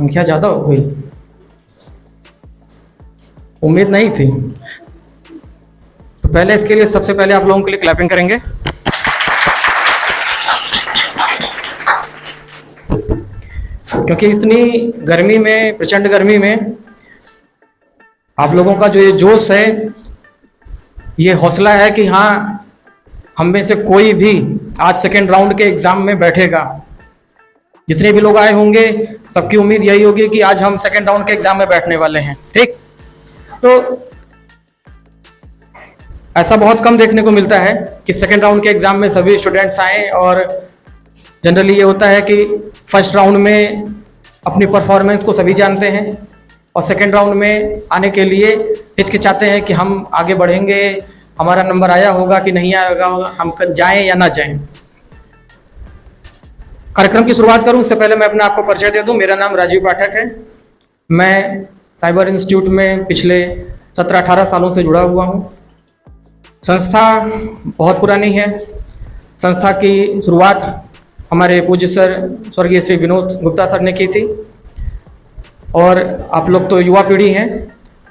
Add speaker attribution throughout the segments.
Speaker 1: संख्या ज़्यादा हो गई, उम्मीद नहीं थी। तो पहले इसके लिए सबसे पहले आप लोगों के लिए क्लैपिंग करेंगे। क्योंकि इतनी गर्मी में, प्रचंड गर्मी में आप लोगों का जो ये जोश है, ये हौसला है कि हाँ हम में से कोई भी आज सेकेंड राउंड के एग्जाम में बैठेगा। जितने भी लोग आए होंगे सबकी उम्मीद यही होगी कि आज हम सेकेंड राउंड के एग्जाम में बैठने वाले हैं। ठीक, तो ऐसा बहुत कम देखने को मिलता है कि सेकेंड राउंड के एग्जाम में सभी स्टूडेंट्स आए। और जनरली ये होता है कि फर्स्ट राउंड में अपनी परफॉर्मेंस को सभी जानते हैं और सेकेंड राउंड में आने के लिए हिचकिचाते हैं कि हम आगे बढ़ेंगे, हमारा नंबर आया होगा कि नहीं आएगा, हम जाएं या ना जाएं। कार्यक्रम की शुरुआत करूं उससे पहले मैं अपने आप को परिचय दे दूं। मेरा नाम राजीव पाठक है। मैं साइबर इंस्टीट्यूट में पिछले 17-18 सालों से जुड़ा हुआ हूं। संस्था बहुत पुरानी है। संस्था की शुरुआत हमारे पूज्य सर स्वर्गीय श्री विनोद गुप्ता सर ने की थी। और आप लोग तो युवा पीढ़ी हैं,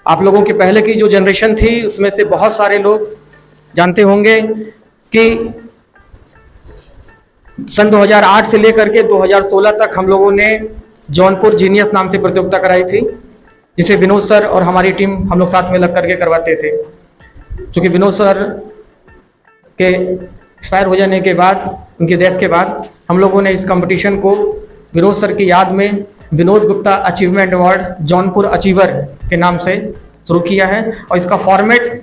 Speaker 1: आप लोगों के पहले की जो जनरेशन थी उसमें से बहुत सारे लोग जानते होंगे कि सन 2008 से लेकर के 2016 तक हम लोगों ने जौनपुर जीनियस नाम से प्रतियोगिता कराई थी, जिसे विनोद सर और हमारी टीम हम लोग साथ में लग करके करवाते थे। क्योंकि विनोद सर के एक्सपायर हो जाने के बाद, उनकी डेथ के बाद, हम लोगों ने इस कंपटीशन को विनोद सर की याद में Vinod Gupta achievement award Jaunpur achiever के नाम से शुरू किया है। और इसका फॉर्मेट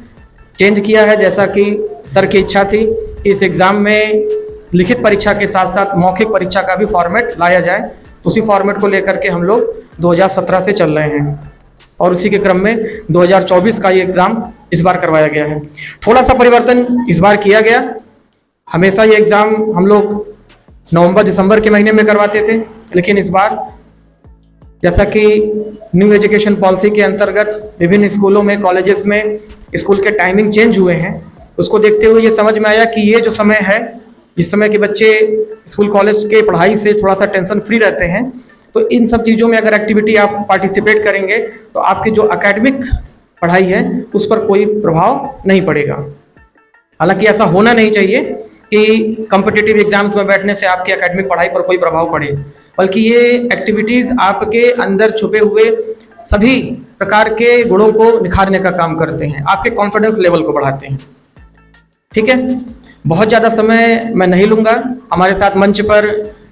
Speaker 1: चेंज किया है, जैसा कि सर की इच्छा थी कि इस एग्ज़ाम में लिखित परीक्षा के साथ साथ मौखिक परीक्षा का भी फॉर्मेट लाया जाए। उसी फॉर्मेट को लेकर के हम लोग 2017 से चल रहे हैं और उसी के क्रम में 2024 का ये एग्ज़ाम इस बार करवाया गया है। थोड़ा सा परिवर्तन इस बार किया गया। हमेशा ये एग्ज़ाम हम लोग नवंबर-दिसंबर के महीने में करवाते थे, लेकिन इस बार जैसा कि न्यू एजुकेशन पॉलिसी के अंतर्गत विभिन्न स्कूलों में, कॉलेजेस में स्कूल के टाइमिंग चेंज हुए हैं, उसको देखते हुए ये समझ में आया कि ये जो समय है, इस समय के बच्चे स्कूल कॉलेज के पढ़ाई से थोड़ा सा टेंशन फ्री रहते हैं। तो इन सब चीज़ों में अगर एक्टिविटी आप पार्टिसिपेट करेंगे तो आपकी जो एकेडमिक पढ़ाई है उस पर कोई प्रभाव नहीं पड़ेगा। हालांकि ऐसा होना नहीं चाहिए कि कॉम्पिटिटिव एग्जाम्स में बैठने से आपकी एकेडमिक पढ़ाई पर कोई प्रभाव पड़े, बल्कि ये एक्टिविटीज़ आपके अंदर छुपे हुए सभी प्रकार के गुणों को निखारने का काम करते हैं, आपके कॉन्फिडेंस लेवल को बढ़ाते हैं। ठीक है, बहुत ज़्यादा समय मैं नहीं लूँगा। हमारे साथ मंच पर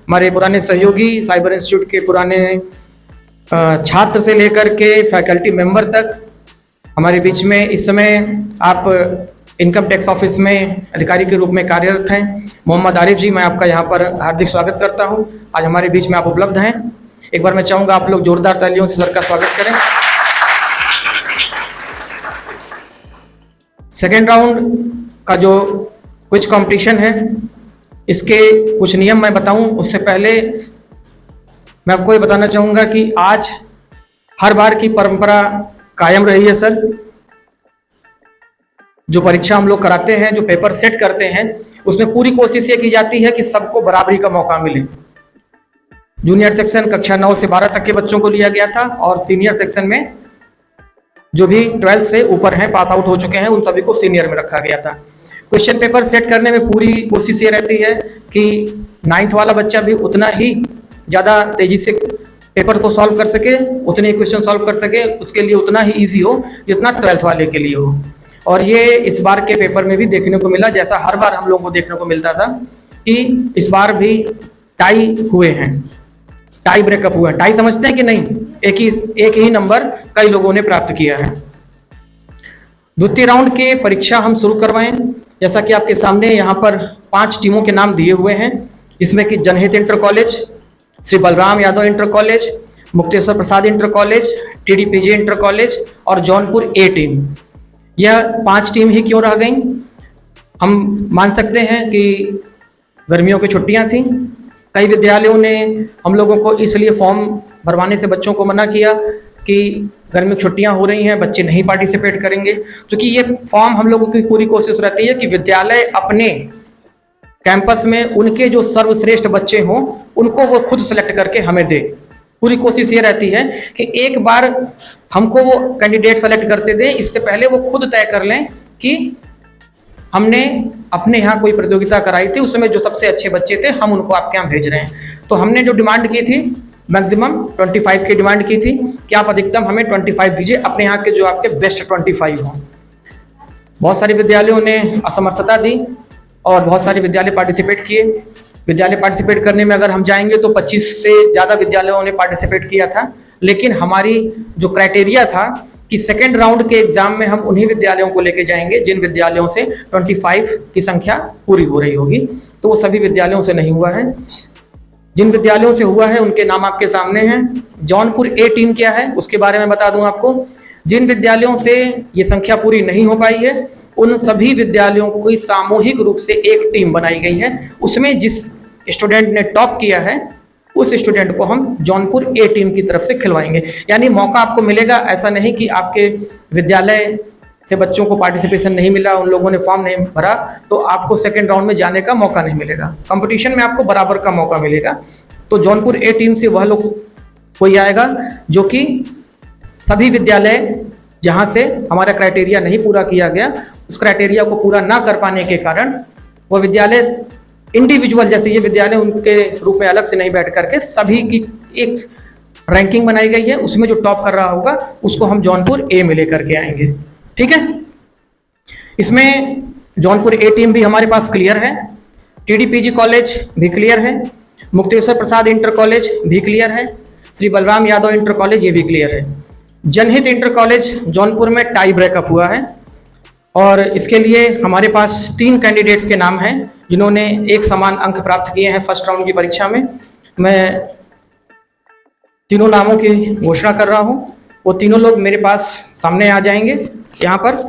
Speaker 1: हमारे पुराने सहयोगी, साइबर इंस्टीट्यूट के पुराने छात्र से लेकर के फैकल्टी मेंबर तक हमारे बीच में इस समय आप इनकम टैक्स ऑफिस में अधिकारी के रूप में कार्यरत हैं। मोहम्मद आरिफ जी, मैं आपका यहाँ पर हार्दिक स्वागत करता हूँ। आज हमारे बीच में आप उपलब्ध हैं। एक बार मैं चाहूँगा आप लोग जोरदार तालियों से सर का स्वागत करें। सेकेंड राउंड का जो क्विज कंपटीशन है, इसके कुछ नियम मैं बताऊं उससे पहले मैं आपको ये बताना चाहूँगा कि आज हर बार की परंपरा कायम रही है सर। जो परीक्षा हम लोग कराते हैं, जो पेपर सेट करते हैं, उसमें पूरी कोशिश ये की जाती है कि सबको बराबरी का मौका मिले। जूनियर सेक्शन कक्षा 9 से 12 तक के बच्चों को लिया गया था और सीनियर सेक्शन में जो भी 12th से ऊपर हैं, पास आउट हो चुके हैं, उन सभी को सीनियर में रखा गया था। क्वेश्चन पेपर सेट करने में पूरी कोशिश ये रहती है कि 9th वाला बच्चा भी उतना ही ज़्यादा तेजी से पेपर को सॉल्व कर सके, उतने ही क्वेश्चन सॉल्व कर सके, उसके लिए उतना ही ईजी हो जितना 12th वाले के लिए हो। और ये इस बार के पेपर में भी देखने को मिला, जैसा हर बार हम लोगों को देखने को मिलता था कि इस बार भी टाई हुए हैं, टाई ब्रेकअप हुआ है। टाई समझते हैं कि नहीं? एक ही नंबर कई लोगों ने प्राप्त किया है। द्वितीय राउंड के परीक्षा हम शुरू करवाएं। जैसा कि आपके सामने यहाँ पर 5 टीमों के नाम दिए हुए हैं, जिसमें कि Janhit inter college, Shri Balram Yadav inter college, Mukteshwar Prasad inter college, TDPJ inter college और जौनपुर A टीम। यह 5 टीम ही क्यों रह गई? हम मान सकते हैं कि गर्मियों की छुट्टियां थी। कई विद्यालयों ने हम लोगों को इसलिए फॉर्म भरवाने से बच्चों को मना किया कि गर्मी की छुट्टियां हो रही हैं, बच्चे नहीं पार्टिसिपेट करेंगे। क्योंकि ये फॉर्म हम लोगों की पूरी कोशिश रहती है कि विद्यालय अपने कैंपस में उनके जो सर्वश्रेष्ठ बच्चे हों उनको वो खुद सेलेक्ट करके हमें दे। पूरी कोशिश ये रहती है कि एक बार हमको वो कैंडिडेट सेलेक्ट करते दें, इससे पहले वो खुद तय कर लें कि हमने अपने यहाँ कोई प्रतियोगिता कराई थी, उसमें जो सबसे अच्छे बच्चे थे हम उनको आपके यहाँ भेज रहे हैं। तो हमने जो डिमांड की थी मैक्सिमम 25 की डिमांड की थी कि आप अधिकतम हमें 25 दीजिए, अपने यहाँ के जो आपके बेस्ट 25 हों। बहुत सारे विद्यालयों ने असमर्थता दी और बहुत सारे विद्यालय पार्टिसिपेट किए। विद्यालय पार्टिसिपेट करने में अगर हम जाएंगे तो 25 से ज़्यादा विद्यालयों ने पार्टिसिपेट किया था, लेकिन हमारी जो क्राइटेरिया था कि सेकेंड राउंड के एग्जाम में हम उन्हीं विद्यालयों को लेके जाएंगे जिन विद्यालयों से 25 की संख्या पूरी हो रही होगी, तो वो सभी विद्यालयों से नहीं हुआ है। जिन विद्यालयों से हुआ है उनके नाम आपके सामने हैं। जौनपुर ए टीम क्या है उसके बारे में बता दूं आपको। जिन विद्यालयों से ये संख्या पूरी नहीं हो पाई है उन सभी विद्यालयों को सामूहिक रूप से एक टीम बनाई गई है, उसमें जिस स्टूडेंट ने टॉप किया है उस स्टूडेंट को हम जौनपुर ए टीम की तरफ से खिलवाएंगे। यानी मौका आपको मिलेगा, ऐसा नहीं कि आपके विद्यालय से बच्चों को पार्टिसिपेशन नहीं मिला, उन लोगों ने फॉर्म नहीं भरा तो आपको सेकेंड राउंड में जाने का मौका नहीं मिलेगा। कंपटीशन में आपको बराबर का मौका मिलेगा। तो जौनपुर ए टीम से वह लोग कोई आएगा जो कि सभी विद्यालय जहाँ से हमारा क्राइटेरिया नहीं पूरा किया गया, उस क्राइटेरिया को पूरा ना कर पाने के कारण वह विद्यालय इंडिविजुअल, जैसे ये विद्यालय उनके रूप में अलग से नहीं बैठ करके सभी की एक रैंकिंग बनाई गई है, उसमें जो टॉप कर रहा होगा उसको हम जौनपुर ए में लेकर के आएंगे। ठीक है, इसमें जौनपुर ए टीम भी हमारे पास क्लियर है, टीडीपीजी कॉलेज भी क्लियर है, मुक्तेश्वर प्रसाद इंटर कॉलेज भी क्लियर है, श्री बलराम यादव इंटर कॉलेज ये भी क्लियर है। जनहित इंटर कॉलेज जौनपुर में टाई ब्रेकअप हुआ है और इसके लिए हमारे पास 3 कैंडिडेट्स के नाम हैं जिन्होंने एक समान अंक प्राप्त किए हैं फर्स्ट राउंड की परीक्षा में। मैं तीनों नामों की घोषणा कर रहा हूं, वो तीनों लोग मेरे पास सामने आ जाएंगे यहाँ पर।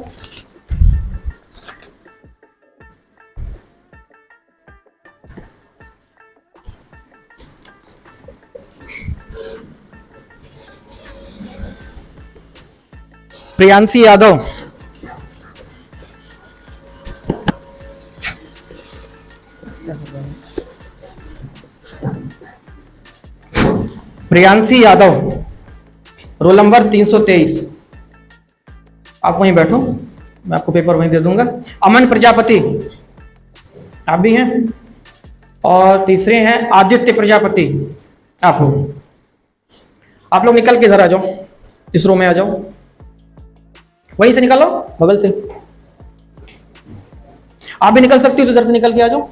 Speaker 1: Priyanshi Yadav, Priyanshi Yadav, roll number 323। आप वहीं बैठो, मैं आपको पेपर वहीं दे दूंगा। अमन प्रजापति आप भी हैं, और तीसरे हैं आदित्य प्रजापति। आप हो, आप लोग निकल के इधर आ जाओ, इस रो में आ जाओ, वहीं से निकालो बगल से। आप भी निकल सकती हो तो इधर से निकल के आ जाओ।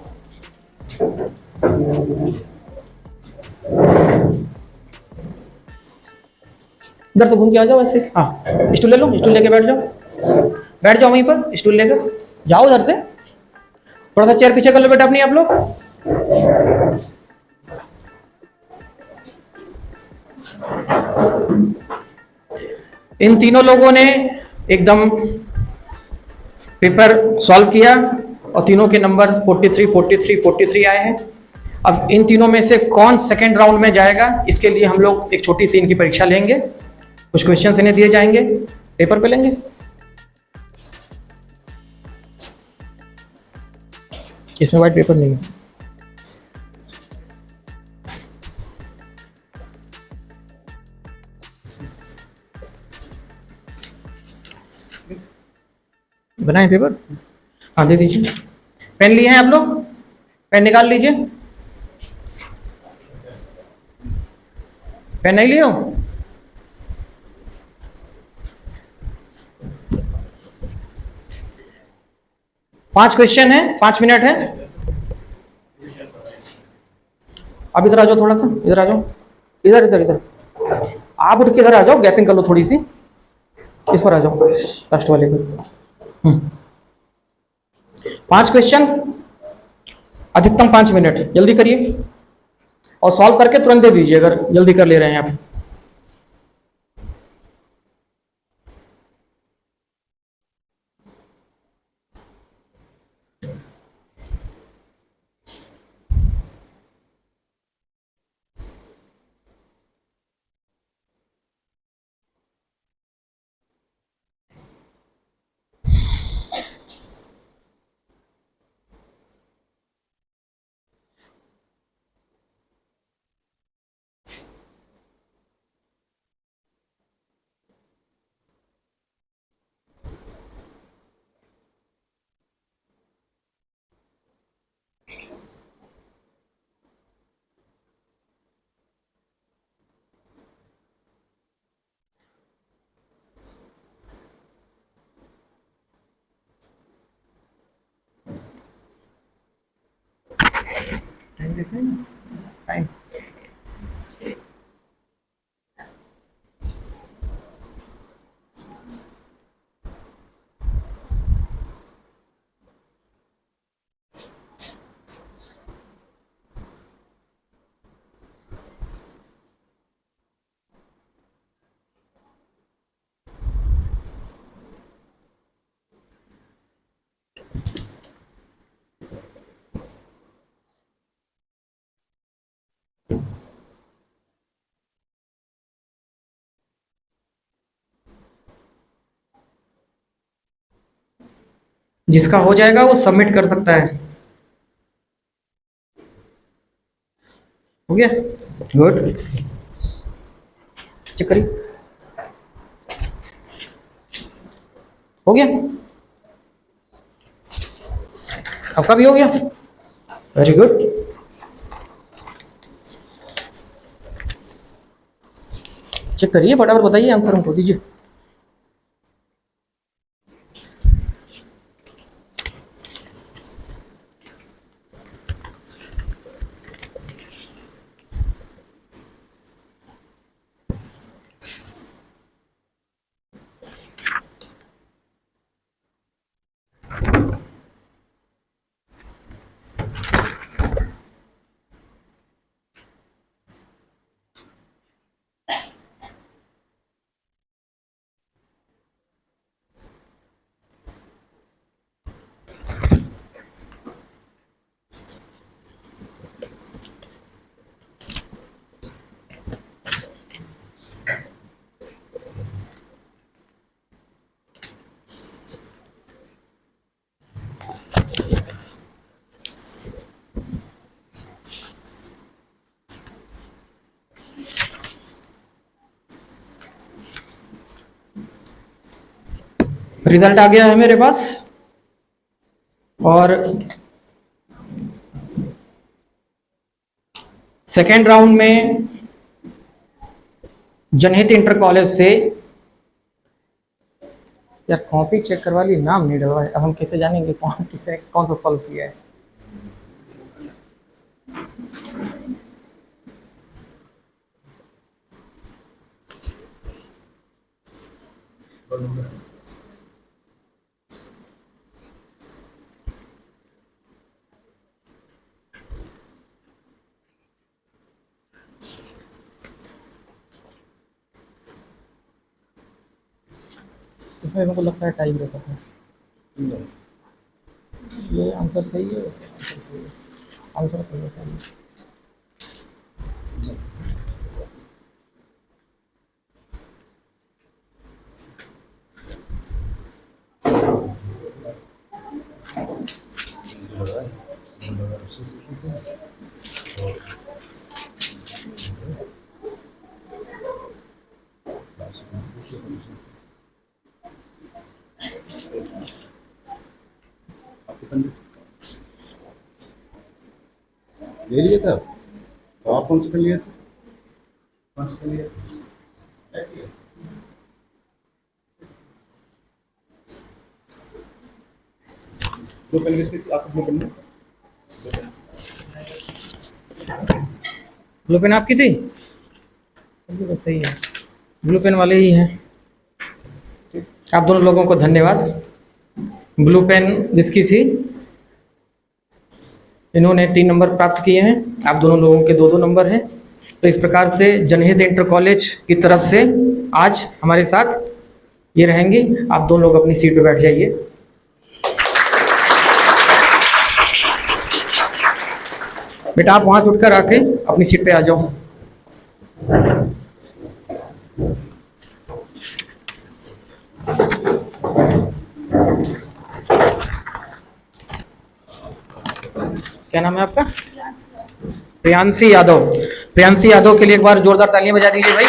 Speaker 1: इधर से घूम के आ जाओ ऐसे। हाँ, स्टूल ले लो, स्टूल लेके बैठ जाओ, बैठ जाओ वहीं पर, स्टूल लेकर जाओ उधर से। थोड़ा सा चेयर पीछे कर लो बेटा अपनी आप लोग। इन तीनों लोगों ने एकदम पेपर सॉल्व किया और तीनों के नंबर 43, 43, 43 आए हैं। अब इन तीनों में से कौन सेकेंड राउंड में जाएगा इसके लिए हम लोग एक छोटी सी इनकी परीक्षा लेंगे, कुछ क्वेश्चंस इन्हें दिए जाएंगे, पेपर पे लेंगे। इसमें व्हाइट पेपर नहीं है। बनाए पेपर, हाँ दे दीजिए। पेन लिए हैं आप लोग, पेन निकाल लीजिए। पेन नहीं लिए हो? पांच क्वेश्चन है, 5 मिनट है। अब इधर आ जाओ, थोड़ा सा इधर आ जाओ, इधर इधर इधर। आप उठ के इधर आ जाओ, गैपिंग कर लो थोड़ी सी, इस पर आ जाओ, लास्ट वाले पर। 5 क्वेश्चन, अधिकतम 5 मिनट, जल्दी करिए और सॉल्व करके तुरंत दे दीजिए अगर जल्दी कर ले रहे हैं आप। देखें टाइम। जिसका हो जाएगा वो सबमिट कर सकता है। हो गया, गुड, चेक करिए, हो गया, आपका भी हो गया, वेरी गुड। चेक करिए, फटाफट बताइए, आंसर हमको दीजिए। रिजल्ट आ गया है मेरे पास, और सेकेंड राउंड में जनहित इंटर कॉलेज से, यार कॉपी चेक करवा ली, नाम नहीं डलवा है, अब हम कैसे जानेंगे कौन किसने कौन सा सॉल्व किया है। इसमें मेरे को लगता है टाइम ब्रेकर है। ये आंसर सही है, आंसर सही है, आंसर सही है, सही है।
Speaker 2: ले लिया था, तो आप कौन सा कर लिया था? कौन सा कर लिया? दो पेन किसके आप अपने पेन में?
Speaker 1: ब्लू पेन आपकी थी, चलिए बस सही है, ब्लू पेन वाले ही हैं। आप दोनों लोगों को धन्यवाद। ब्लू पेन जिसकी थी, इन्होंने 3 नंबर प्राप्त किए हैं, आप दोनों लोगों के 2-2 नंबर हैं। तो इस प्रकार से जनहित इंटर कॉलेज की तरफ से आज हमारे साथ ये रहेंगी। आप दोनों लोग अपनी सीट पे बैठ जाइए। बेटा आप वहां से उठकर आके अपनी सीट पे आ जाओ। क्या नाम है आपका? प्रियांशी यादव। प्रियांशी यादव के लिए एक बार जोरदार तालियां बजा दीजिए भाई।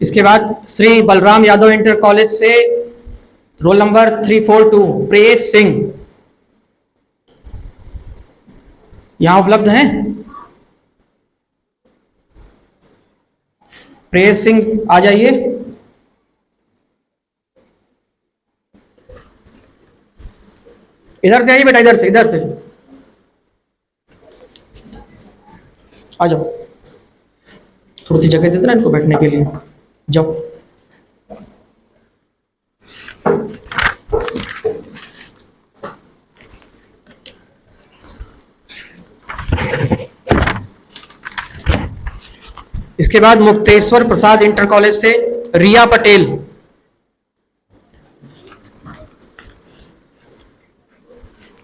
Speaker 1: इसके बाद श्री बलराम यादव इंटर कॉलेज से रोल नंबर 342 प्रेस सिंह यहां उपलब्ध हैं। प्रेस सिंह आ जाइए। इधर से आइए बेटा, इधर से, इधर से। आ जाओ, थोड़ी सी जगह दे देना इनको बैठने के लिए, जाओ। इसके बाद मुक्तेश्वर प्रसाद इंटर कॉलेज से रिया पटेल।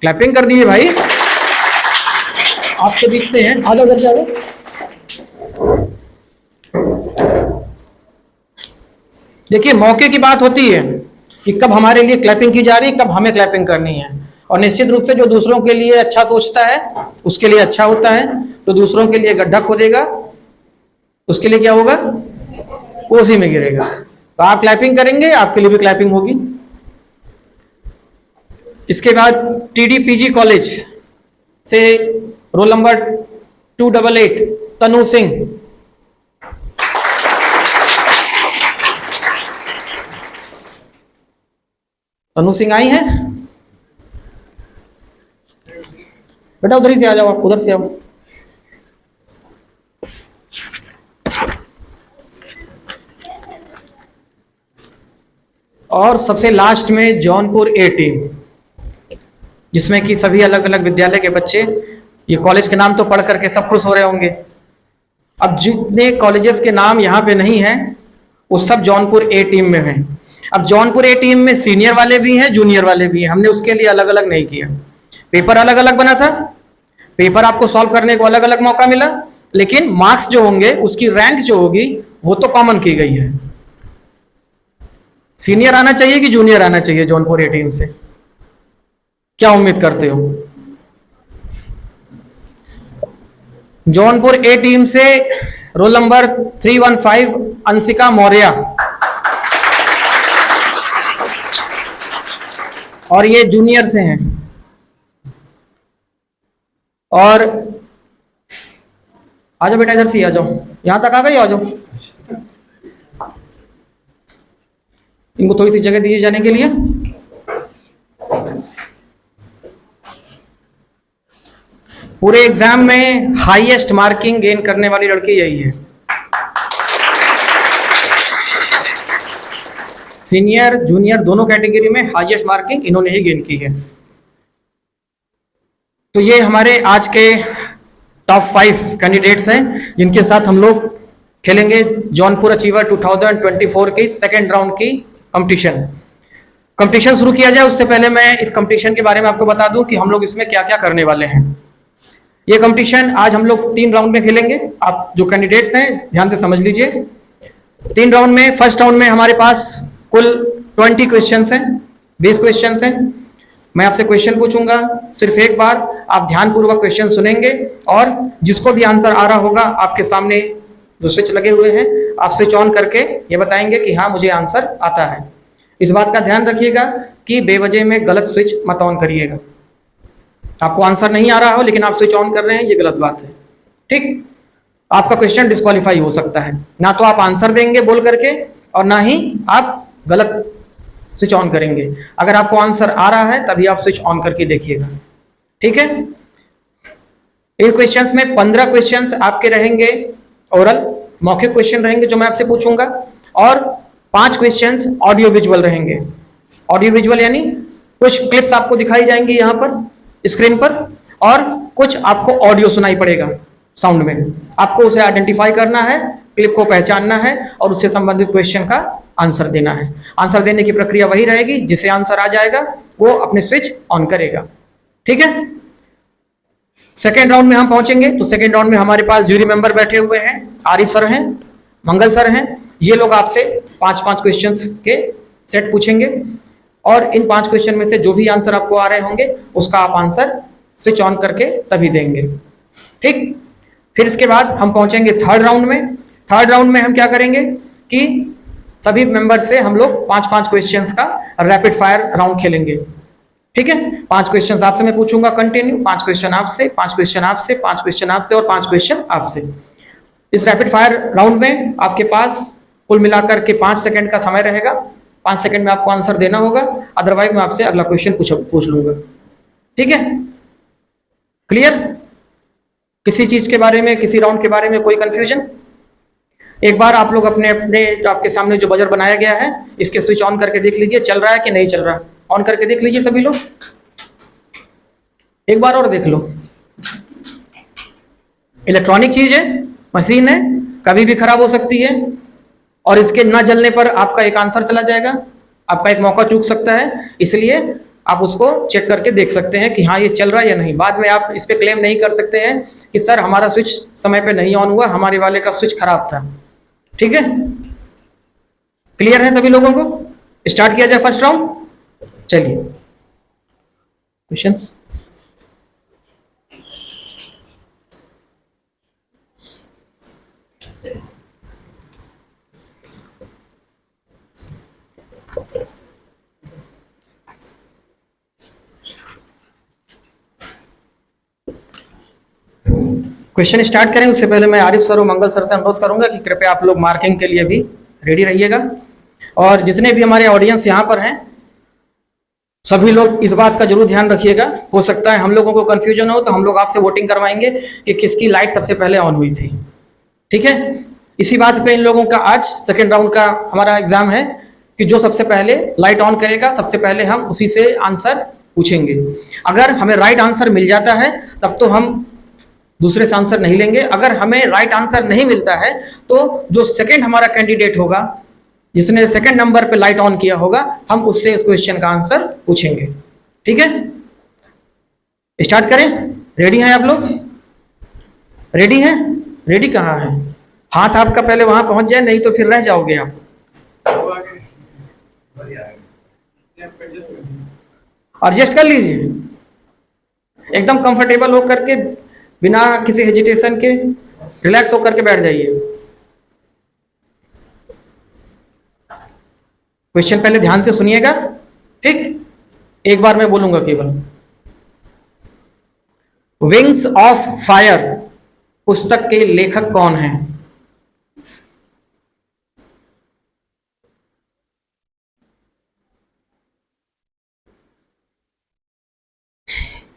Speaker 1: क्लैपिंग कर दीजिए भाई, आपके बीच से हैं, आ जाओ उधर से, आ जाओ। देखिए मौके की बात होती है कि कब हमारे लिए क्लैपिंग की जा रही है, कब हमें क्लैपिंग करनी है। और निश्चित रूप से जो दूसरों के लिए अच्छा सोचता है उसके लिए अच्छा होता है, तो दूसरों के लिए गड्ढा खोदेगा उसके लिए क्या होगा, वो उसी में गिरेगा। तो आप क्लैपिंग करेंगे, आपके लिए भी क्लैपिंग होगी। इसके बाद TDPG कॉलेज से रोल नंबर 288 तनु सिंह। तनु सिंह आई हैं? बेटा उधर ही से आ जाओ, आप उधर से आओ। और सबसे लास्ट में जौनपुर A टीम, जिसमें कि सभी अलग अलग विद्यालय के बच्चे, ये कॉलेज के नाम तो पढ़ करके सब खुश हो रहे होंगे। अब जितने कॉलेजेस के नाम यहाँ पे नहीं हैं वो सब जौनपुर A टीम में हैं। अब जौनपुर A टीम में सीनियर वाले भी हैं, जूनियर वाले भी हैं। हमने उसके लिए अलग अलग नहीं किया, पेपर अलग अलग बना था, पेपर आपको सॉल्व करने को अलग अलग मौका मिला, लेकिन मार्क्स जो होंगे उसकी रैंक जो होगी वो तो कॉमन की गई है। सीनियर आना चाहिए कि जूनियर आना चाहिए जौनपुर A टीम से, क्या उम्मीद करते हो? जौनपुर A टीम से रोल नंबर 315 अंशिका मौर्य, और ये जूनियर से हैं। और आ जाओ बेटा, इधर से आ जाओ, यहां तक आ गए, आ जाओ। इनको थोड़ी सी जगह दीजिए जाने के लिए। पूरे एग्जाम में हाईएस्ट मार्किंग गेन करने वाली लड़की यही है। सीनियर जूनियर दोनों कैटेगरी में हाईएस्ट मार्किंग इन्होंने ही गेन की है। तो ये हमारे आज के टॉप 5 कैंडिडेट्स हैं जिनके साथ हम लोग खेलेंगे जौनपुर अचीवर 2024 की सेकेंड राउंड की कंपटीशन शुरू किया जाए उससे पहले मैं इस कंपटीशन के बारे में आपको बता दूं कि हम लोग इसमें क्या क्या करने वाले हैं। ये कंपटीशन आज हम लोग 3 राउंड में खेलेंगे। आप जो कैंडिडेट्स हैं ध्यान से समझ लीजिए। 3 राउंड में, फर्स्ट राउंड में हमारे पास कुल 20 क्वेश्चंस हैं, 20 क्वेश्चंस हैं। मैं आपसे क्वेश्चन पूछूंगा, सिर्फ एक बार आप ध्यानपूर्वक क्वेश्चन सुनेंगे और जिसको भी आंसर आ रहा होगा आपके सामने जो स्विच लगे हुए हैं आप स्विच ऑन करके ये बताएंगे कि हाँ मुझे आंसर आता है। इस बात का ध्यान रखिएगा कि बेवजह में गलत स्विच मत ऑन करिएगा। आपको आंसर नहीं आ रहा हो लेकिन आप स्विच ऑन कर रहे हैं, ये गलत बात है। ठीक, आपका क्वेश्चन डिस्क्वालीफाई हो सकता है। ना तो आप आंसर देंगे बोल करके और ना ही आप गलत स्विच ऑन करेंगे। अगर आपको आंसर आ रहा है तभी आप स्विच ऑन करके देखिएगा। ठीक है, इन क्वेश्चंस में 15 क्वेश्चंस आपके रहेंगे ओरल, मौखिक क्वेश्चन रहेंगे जो मैं आपसे पूछूंगा, और 5 क्वेश्चंस ऑडियो विजुअल रहेंगे। ऑडियो विजुअल यानी कुछ क्लिप्स आपको दिखाई जाएंगी यहाँ पर स्क्रीन पर और कुछ आपको ऑडियो सुनाई पड़ेगा साउंड में। आपको उसे आइडेंटिफाई करना है, क्लिप को पहचानना है और उससे संबंधित क्वेश्चन का आंसर देना है। आंसर देने की प्रक्रिया वही रहेगी, जिसे आंसर आ जाएगा वो अपने स्विच ऑन करेगा। ठीक है, सेकेंड राउंड में हम पहुंचेंगे तो सेकेंड राउंड में हमारे पास जूरी मेंबर बैठे हुए हैं, आरिफ सर हैं, मंगल सर हैं। ये लोग आपसे 5-5 क्वेश्चंस के सेट पूछेंगे और इन 5 क्वेश्चन में से जो भी आंसर आपको आ रहे होंगे उसका आप आंसर स्विच ऑन करके तभी देंगे। ठीक, फिर इसके बाद हम पहुंचेंगे थर्ड राउंड में। थर्ड राउंड में हम क्या करेंगे कि सभी मेंबर से हम लोग 5-5 क्वेश्चंस का रैपिड फायर राउंड खेलेंगे। ठीक है, 5 क्वेश्चंस आपसे मैं पूछूंगा कंटिन्यू, 5 क्वेश्चन आपसे, 5 क्वेश्चन आपसे, 5 क्वेश्चन आपसे और 5 क्वेश्चन आपसे। इस रैपिड फायर राउंड में आपके पास कुल मिलाकर के 5 सेकंड का समय रहेगा। 5 सेकंड में आपको आंसर देना होगा, अदरवाइज मैं आपसे अगला क्वेश्चन पूछ लूंगा। ठीक है, क्लियर किसी चीज़ के बारे में, किसी राउंड के बारे में कोई कंफ्यूजन? एक बार आप लोग अपने अपने जो आपके सामने जो बजर बनाया गया है, इसके स्विच ऑन करके देख लीजिए चल रहा है कि नहीं चल रहा। ऑन करके देख लीजिए सभी लोग, एक बार और देख लो। इलेक्ट्रॉनिक चीज है, मशीन है, कभी भी खराब हो सकती है, और इसके न जलने पर आपका एक आंसर चला जाएगा, आपका एक मौका चूक सकता है। इसलिए आप उसको चेक करके देख सकते हैं कि हाँ ये चल रहा है या नहीं। बाद में आप इस पर क्लेम नहीं कर सकते हैं कि सर हमारा स्विच समय पे नहीं ऑन हुआ, हमारे वाले का स्विच खराब था। ठीक है, क्लियर है सभी लोगों को? स्टार्ट किया जाए फर्स्ट राउंड। चलिए, क्वेश्चंस। क्वेश्चन स्टार्ट करें उससे पहले मैं आरिफ सर और मंगल सर से अनुरोध करूंगा कि कृपया आप लोग मार्किंग के लिए भी रेडी रहिएगा। और जितने भी हमारे ऑडियंस यहाँ पर हैं, सभी लोग इस बात का जरूर ध्यान रखिएगा। हो सकता है हम लोगों को कंफ्यूजन हो तो हम लोग आपसे वोटिंग करवाएंगे कि किसकी लाइट सबसे पहले ऑन हुई थी। ठीक है, इसी बात पे इन लोगों का आज सेकेंड राउंड का हमारा एग्जाम है कि जो सबसे पहले लाइट ऑन करेगा सबसे पहले हम उसी से आंसर पूछेंगे। अगर हमें राइट आंसर मिल जाता है तब तो हम दूसरे से आंसर नहीं लेंगे। अगर हमें राइट आंसर नहीं मिलता है तो जो सेकंड हमारा कैंडिडेट होगा, जिसने सेकंड नंबर पे लाइट ऑन किया होगा, हम उससे उस क्वेश्चन का आंसर पूछेंगे। ठीक है, स्टार्ट करें? रेडी हैं आप लोग? रेडी हैं? रेडी कहाँ है? हाथ आपका पहले वहां पहुंच जाए, नहीं तो फिर रह जाओगे आप। एडजस्ट कर लीजिए, एकदम कंफर्टेबल होकर के, बिना किसी हेजिटेशन के रिलैक्स होकर के बैठ जाइए। क्वेश्चन पहले ध्यान से सुनिएगा, ठीक? एक बार मैं बोलूंगा केवल। विंग्स ऑफ फायर पुस्तक के लेखक कौन हैं?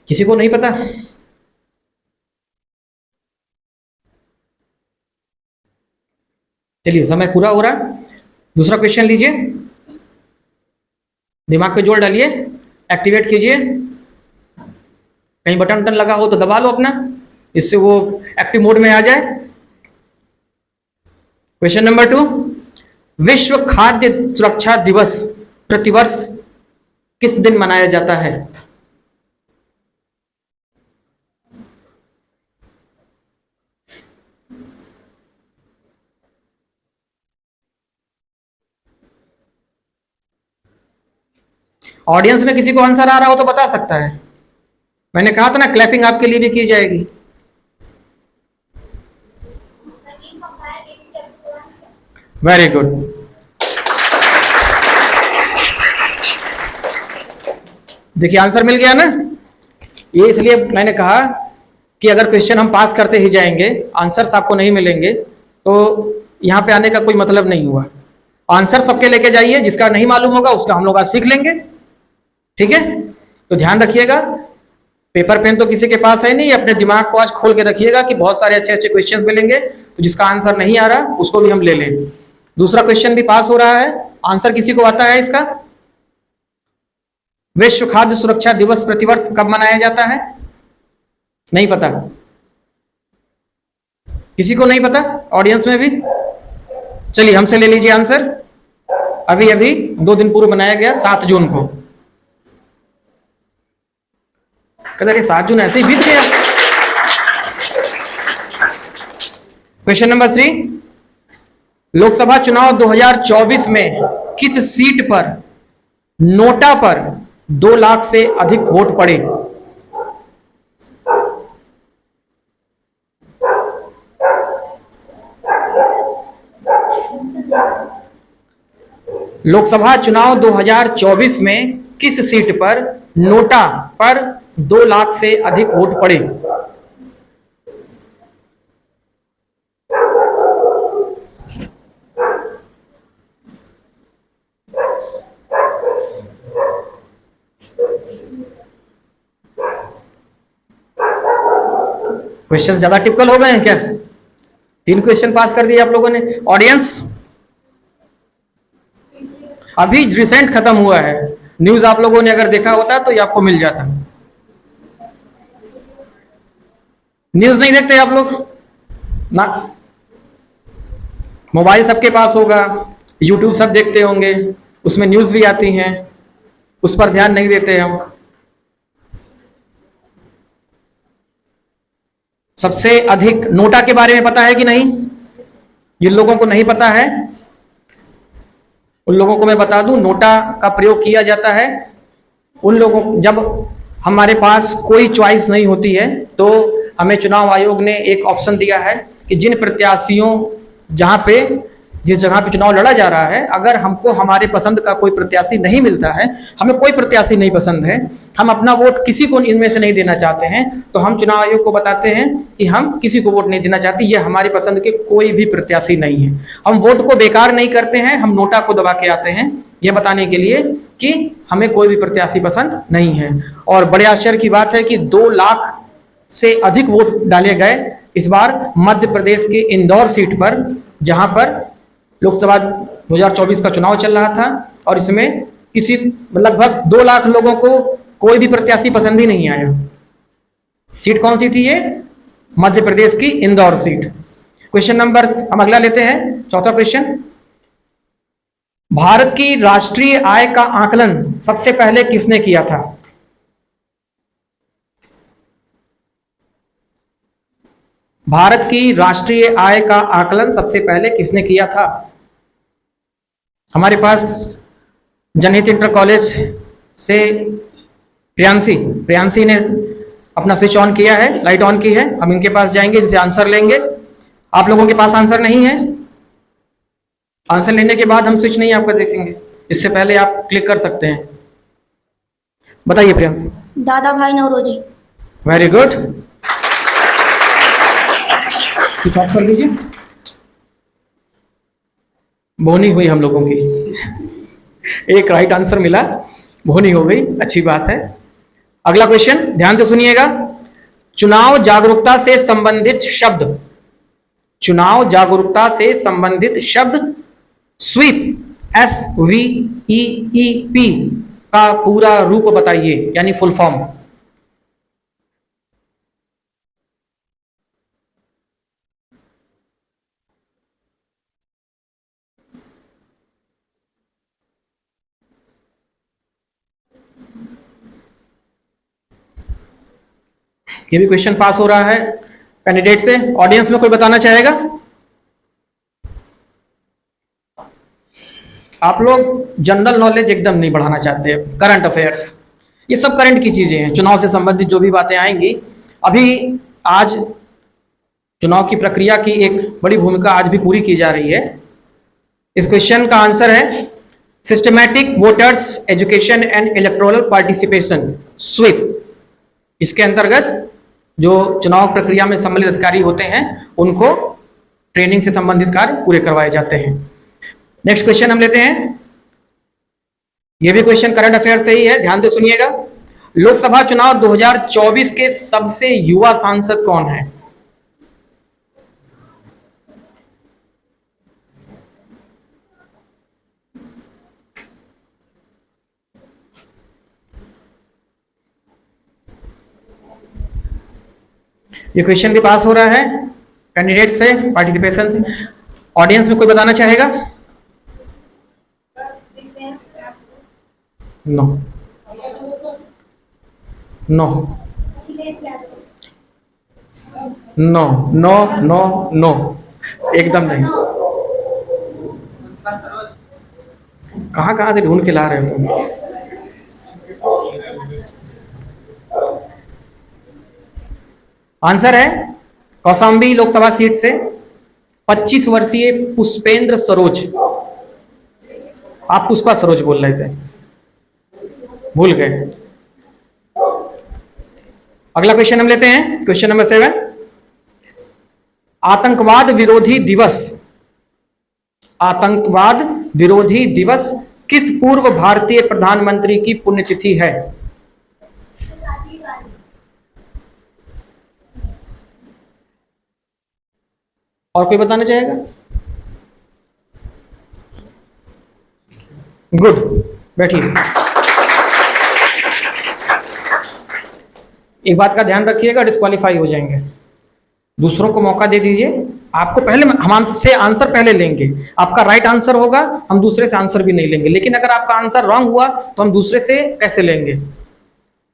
Speaker 1: किसी को नहीं पता? चलिए, समय पूरा हो रहा है। दूसरा क्वेश्चन लीजिए, दिमाग पे जोर डालिए, एक्टिवेट कीजिए। कहीं बटन बटन लगा हो तो दबा लो अपना, इससे वो एक्टिव मोड में आ जाए। क्वेश्चन नंबर 2, विश्व खाद्य सुरक्षा दिवस प्रतिवर्ष किस दिन मनाया जाता है? ऑडियंस में किसी को आंसर आ रहा हो तो बता सकता है। मैंने कहा था ना, क्लैपिंग आपके लिए भी की जाएगी। Very good. देखिए, आंसर मिल गया ना। ये इसलिए मैंने कहा कि अगर क्वेश्चन हम पास करते ही जाएंगे, आंसर्स आपको नहीं मिलेंगे, तो यहां पे आने का कोई मतलब नहीं हुआ। आंसर सबके लेके जाइए, जिसका नहीं मालूम होगा उसका हम लोग आज सीख लेंगे। ठीक है, तो ध्यान रखिएगा। पेपर पेन तो किसी के पास है नहीं, अपने दिमाग को आज खोल के रखिएगा कि बहुत सारे अच्छे अच्छे क्वेश्चंस मिलेंगे, तो जिसका आंसर नहीं आ रहा उसको भी हम ले लें। दूसरा क्वेश्चन भी पास हो रहा है, आंसर किसी को आता है इसका? विश्व खाद्य सुरक्षा दिवस प्रतिवर्ष कब मनाया जाता है? नहीं पता? किसी को नहीं पता ऑडियंस में भी? चलिए, हमसे ले लीजिए आंसर। अभी अभी 2 दिन पूर्व मनाया गया, 7 जून को। कहते 7 जून ऐसे ही बीत गया। क्वेश्चन नंबर 3, लोकसभा चुनाव 2024 में किस सीट पर नोटा पर 2 लाख से अधिक वोट पड़े? लोकसभा चुनाव 2024 में किस सीट पर नोटा पर 2 लाख से अधिक वोट पड़े? क्वेश्चन ज्यादा टिपिकल हो गए हैं क्या? 3 क्वेश्चन पास कर दिए आप लोगों ने। ऑडियंस, अभी रिसेंट खत्म हुआ है, न्यूज आप लोगों ने अगर देखा होता तो ये आपको मिल जाता। न्यूज नहीं देखते आप लोग ना? मोबाइल सबके पास होगा, यूट्यूब सब देखते होंगे, उसमें न्यूज भी आती हैं, उस पर ध्यान नहीं देते हम। सबसे अधिक नोटा के बारे में पता है कि नहीं? जिन लोगों को नहीं पता है उन लोगों को मैं बता दूं, नोटा का प्रयोग किया जाता है उन लोगों, जब हमारे पास कोई चॉइस नहीं होती है तो हमें चुनाव आयोग ने एक ऑप्शन दिया है कि जिन प्रत्याशियों, जिस जगह पे चुनाव लड़ा जा रहा है, अगर हमको हमारे पसंद का कोई प्रत्याशी नहीं मिलता है, हमें कोई प्रत्याशी नहीं पसंद है, हम अपना वोट किसी को इनमें से नहीं देना चाहते हैं, तो हम चुनाव आयोग को बताते हैं कि हम किसी को वोट नहीं देना चाहते, ये हमारी पसंद के कोई भी प्रत्याशी नहीं है। हम वोट को बेकार नहीं करते हैं, हम नोटा को दबा के आते हैं यह बताने के लिए कि हमें कोई भी प्रत्याशी पसंद नहीं है। और बड़े आश्चर्य की बात है कि 2 लाख से अधिक वोट डाले गए इस बार मध्य प्रदेश के इंदौर सीट पर, जहां पर लोकसभा 2024 का चुनाव चल रहा था और इसमें किसी लगभग 2 लाख लोगों को कोई भी प्रत्याशी पसंद ही नहीं आया। सीट कौन सी थी? ये मध्य प्रदेश की इंदौर सीट। क्वेश्चन नंबर हम अगला लेते हैं, चौथा क्वेश्चन। भारत की राष्ट्रीय आय का आकलन सबसे पहले किसने किया था? भारत की राष्ट्रीय आय का आकलन सबसे पहले किसने किया था? हमारे पास जनहित इंटर कॉलेज से प्रियांशी ने अपना स्विच ऑन किया है, लाइट ऑन की है। हम इनके पास जाएंगे, इनसे आंसर लेंगे। आप लोगों के पास आंसर नहीं है? आंसर लेने के बाद हम स्विच नहीं आपका देखेंगे, इससे पहले आप क्लिक कर सकते हैं। बताइए प्रियांशी।
Speaker 3: दादा भाई नौरोजी।
Speaker 1: वेरी गुड, कुछ ऑफ कर दीजिए। बोनी हुई हम लोगों की, एक राइट आंसर मिला, बोनी हो गई, अच्छी बात है। अगला क्वेश्चन ध्यान से सुनिएगा। चुनाव जागरूकता से संबंधित शब्द, चुनाव जागरूकता से संबंधित शब्द स्वीप, SVEEP का पूरा रूप बताइए, यानी फुल फॉर्म। ये भी क्वेश्चन पास हो रहा है कैंडिडेट से। ऑडियंस में कोई बताना चाहेगा? आप लोग जनरल नॉलेज एकदम नहीं बढ़ाना चाहते, करंट अफेयर्स, ये सब करंट की चीजें हैं, चुनाव से संबंधित जो भी बातें आएंगी। अभी आज चुनाव की प्रक्रिया की एक बड़ी भूमिका आज भी पूरी की जा रही है। इस क्वेश्चन का आंसर है systematic voters education and electoral participation, SVEEP. इसके अंतर्गत जो चुनाव प्रक्रिया में सम्मिलित अधिकारी होते हैं उनको ट्रेनिंग से संबंधित कार्य पूरे करवाए जाते हैं। नेक्स्ट क्वेश्चन हम लेते हैं। यह भी क्वेश्चन करंट अफेयर से ही है, ध्यान से सुनिएगा। लोकसभा चुनाव 2024 के सबसे युवा सांसद कौन है? ये क्वेश्चन भी पास हो रहा है कैंडिडेट से, पार्टिसिपेशन से। ऑडियंस में कोई बताना चाहेगा? No no no no no no, एकदम नहीं। कहां कहां से ढूंढ के ला रहे हो तुम? आंसर है कौशाम्बी लोकसभा सीट से 25 वर्षीय पुष्पेंद्र सरोज। आप पुष्पा सरोज बोल रहे थे, भूल गए। अगला क्वेश्चन हम लेते हैं, क्वेश्चन नंबर 7। आतंकवाद विरोधी दिवस, आतंकवाद विरोधी दिवस किस पूर्व भारतीय प्रधानमंत्री की पुण्यतिथि है? और कोई बताना चाहेगा? गुड, बैठिए। एक बात का ध्यान रखिएगा, डिस्क्वालीफाई हो जाएंगे। दूसरों को मौका दे दीजिए। आपको पहले, हम आपसे आंसर पहले लेंगे। आपका राइट आंसर होगा, हम दूसरे से आंसर भी नहीं लेंगे। लेकिन अगर आपका आंसर रॉन्ग हुआ तो हम दूसरे से कैसे लेंगे?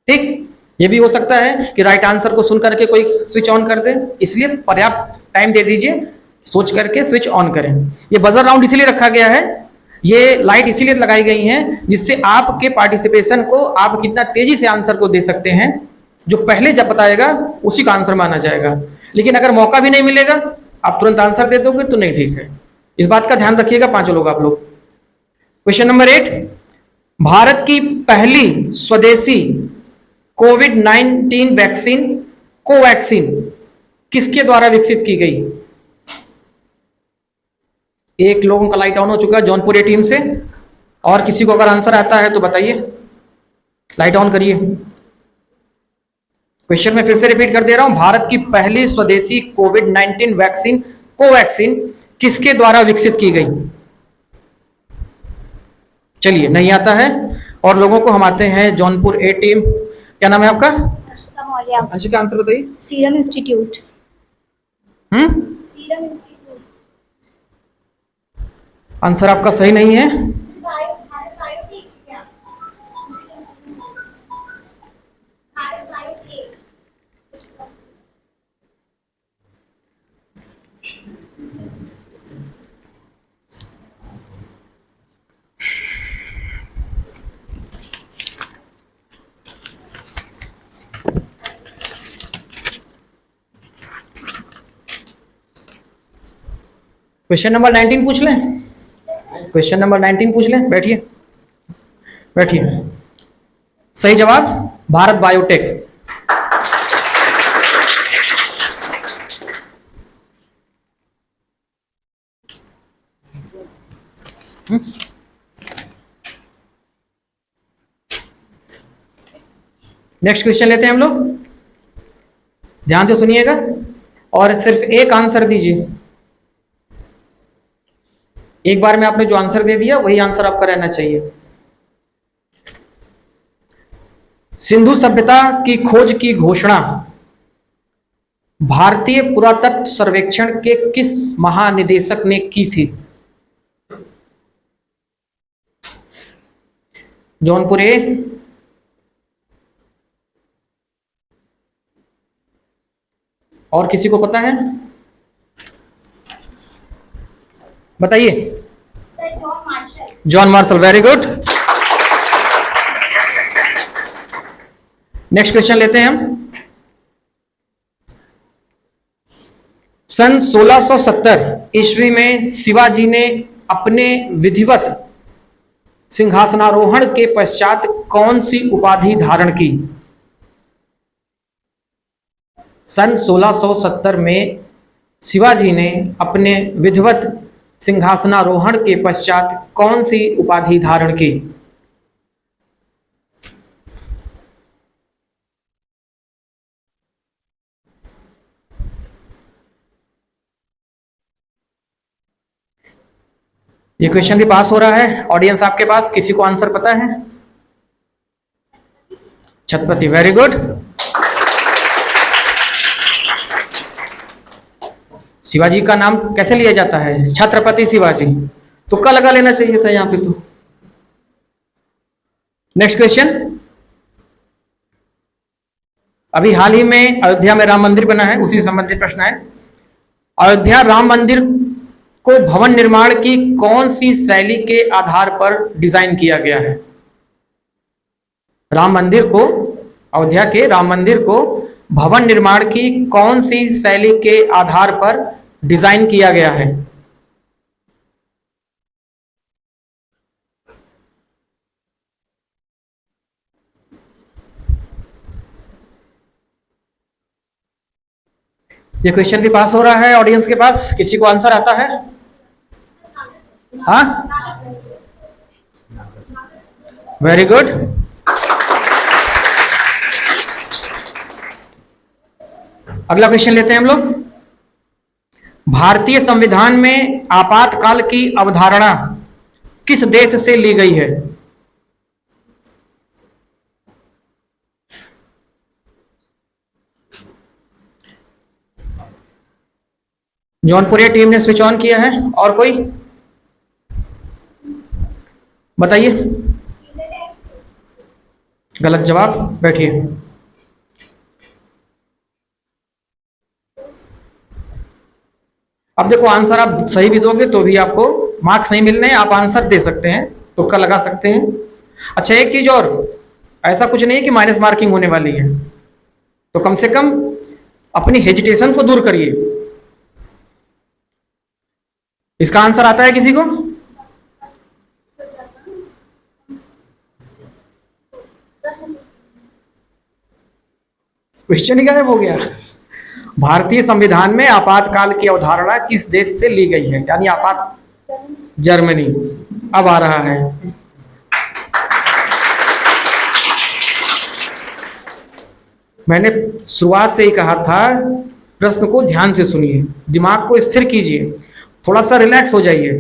Speaker 1: ठीक, ये भी हो सकता है कि राइट आंसर को सुन करके कोई स्विच ऑन कर दे, इसलिए पर्याप्त टाइम दे दीजिए, सोच करके स्विच ऑन करें। ये बजर राउंड इसीलिए रखा गया है, ये लाइट इसीलिए लगाई गई हैं जिससे आपके पार्टिसिपेशन को, आप कितना तेजी से आंसर को दे सकते हैं, जो पहले जब बताएगा उसी का आंसर माना जाएगा। लेकिन अगर मौका भी नहीं मिलेगा, आप तुरंत आंसर दे दोगे तो नहीं ठीक है। इस बात का ध्यान रखिएगा पांचों लोग आप लोग। क्वेश्चन नंबर 8, भारत की पहली स्वदेशी कोविड-19 वैक्सीन कोवैक्सीन किसके द्वारा विकसित की गई? एक लोगों का लाइट ऑन हो चुका है जौनपुर ए टीम से, और किसी को अगर आंसर आता है तो बताइए, लाइट ऑन करिए। क्वेश्चन में फिर से रिपीट कर दे रहा हूं, भारत की पहली स्वदेशी कोविड-19 वैक्सीन कोवैक्सीन किसके द्वारा विकसित की गई? चलिए, नहीं आता है। और लोगों को हम आते हैं जौनपुर ए टीम। क्या नाम है आपका?
Speaker 3: अंशिका मौर्य।
Speaker 1: अंशिका, आंसर बताइए।
Speaker 3: Serum institute. Serum institute.
Speaker 1: Answer आपका सही नहीं है। क्वेश्चन नंबर 19 पूछ लें? क्वेश्चन नंबर 19 पूछ लें, बैठिए बैठिए। सही जवाब भारत बायोटेक। नेक्स्ट क्वेश्चन लेते हैं हम लोग, ध्यान से सुनिएगा और सिर्फ एक आंसर दीजिए। एक बार में आपने जो आंसर दे दिया वही आंसर आपका रहना चाहिए। सिंधु सभ्यता की खोज की घोषणा भारतीय पुरातत्व सर्वेक्षण के किस महानिदेशक ने की थी? जौनपुर ए, और किसी को पता है? बताइए।
Speaker 3: Sir, John Marshall.
Speaker 1: John Marshall, very good. Next question लेते हैं हम। सन 1670 ईस्वी में शिवाजी ने अपने विधिवत सिंहासनारोहण के पश्चात कौन सी उपाधि धारण की? सन 1670 में शिवाजी ने अपने विधिवत सिंहासनारोहण के पश्चात कौन सी उपाधि धारण की? ये क्वेश्चन भी पास हो रहा है। ऑडियंस आपके पास किसी को आंसर पता है? Chhatrapati, very good. शिवाजी का नाम कैसे लिया जाता है? छत्रपति शिवाजी। तुक्का लगा लेना चाहिए था यहां पे तो। नेक्स्ट क्वेश्चन, अभी हाल ही में अयोध्या में राम मंदिर बना है, उसी संबंधित प्रश्न है। अयोध्या राम मंदिर को भवन निर्माण की कौन सी शैली के आधार पर डिजाइन किया गया है? राम मंदिर को, अयोध्या के राम मंदिर को भवन निर्माण की कौन सी शैली के आधार पर डिजाइन किया गया है? ये क्वेश्चन भी पास हो रहा है ऑडियंस के पास, किसी को आंसर आता है? हाँ, वेरी गुड। अगला क्वेश्चन लेते हैं हम लोग। भारतीय संविधान में आपातकाल की अवधारणा किस देश से ली गई है? जौनपुरिया टीम ने स्विच ऑन किया है, और कोई बताइए। गलत जवाब, बैठिए। अब देखो, आंसर आप सही भी दोगे तो भी आपको मार्क्स नहीं मिलने हैं, आप आंसर दे सकते हैं, तुक्का लगा सकते हैं। अच्छा, एक चीज और, ऐसा कुछ नहीं कि माइनस मार्किंग होने वाली है, तो कम से कम अपनी हेजिटेशन को दूर करिए। इसका आंसर आता है किसी को? क्वेश्चन ही गायब हो गया। भारतीय संविधान में आपातकाल की अवधारणा किस देश से ली गई है? यानी जर्मनी। अब आ रहा है। मैंने शुरुआत से ही कहा था, प्रश्न को ध्यान से सुनिए, दिमाग को स्थिर कीजिए, थोड़ा सा रिलैक्स हो जाइए।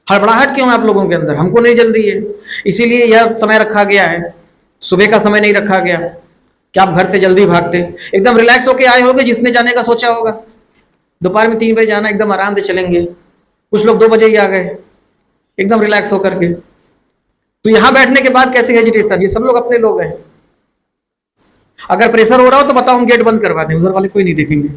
Speaker 1: हड़बड़ाहट क्यों है आप लोगों के अंदर? हमको नहीं जल्दी है, इसीलिए यह समय रखा गया है, सुबह का समय नहीं रखा गया कि आप घर से जल्दी भागते। एकदम रिलैक्स होके आए होगे, जिसने जाने का सोचा होगा। दोपहर में 3 बजे जाना, एकदम आराम से चलेंगे। कुछ लोग 2 बजे ही आ गए, एकदम रिलैक्स होकर के। तो यहां बैठने के बाद कैसे हेजिटेशन? ये सब लोग अपने लोग हैं। अगर प्रेशर हो रहा हो तो बताओ, हम गेट बंद करवा दें, उधर वाले कोई नहीं देखेंगे।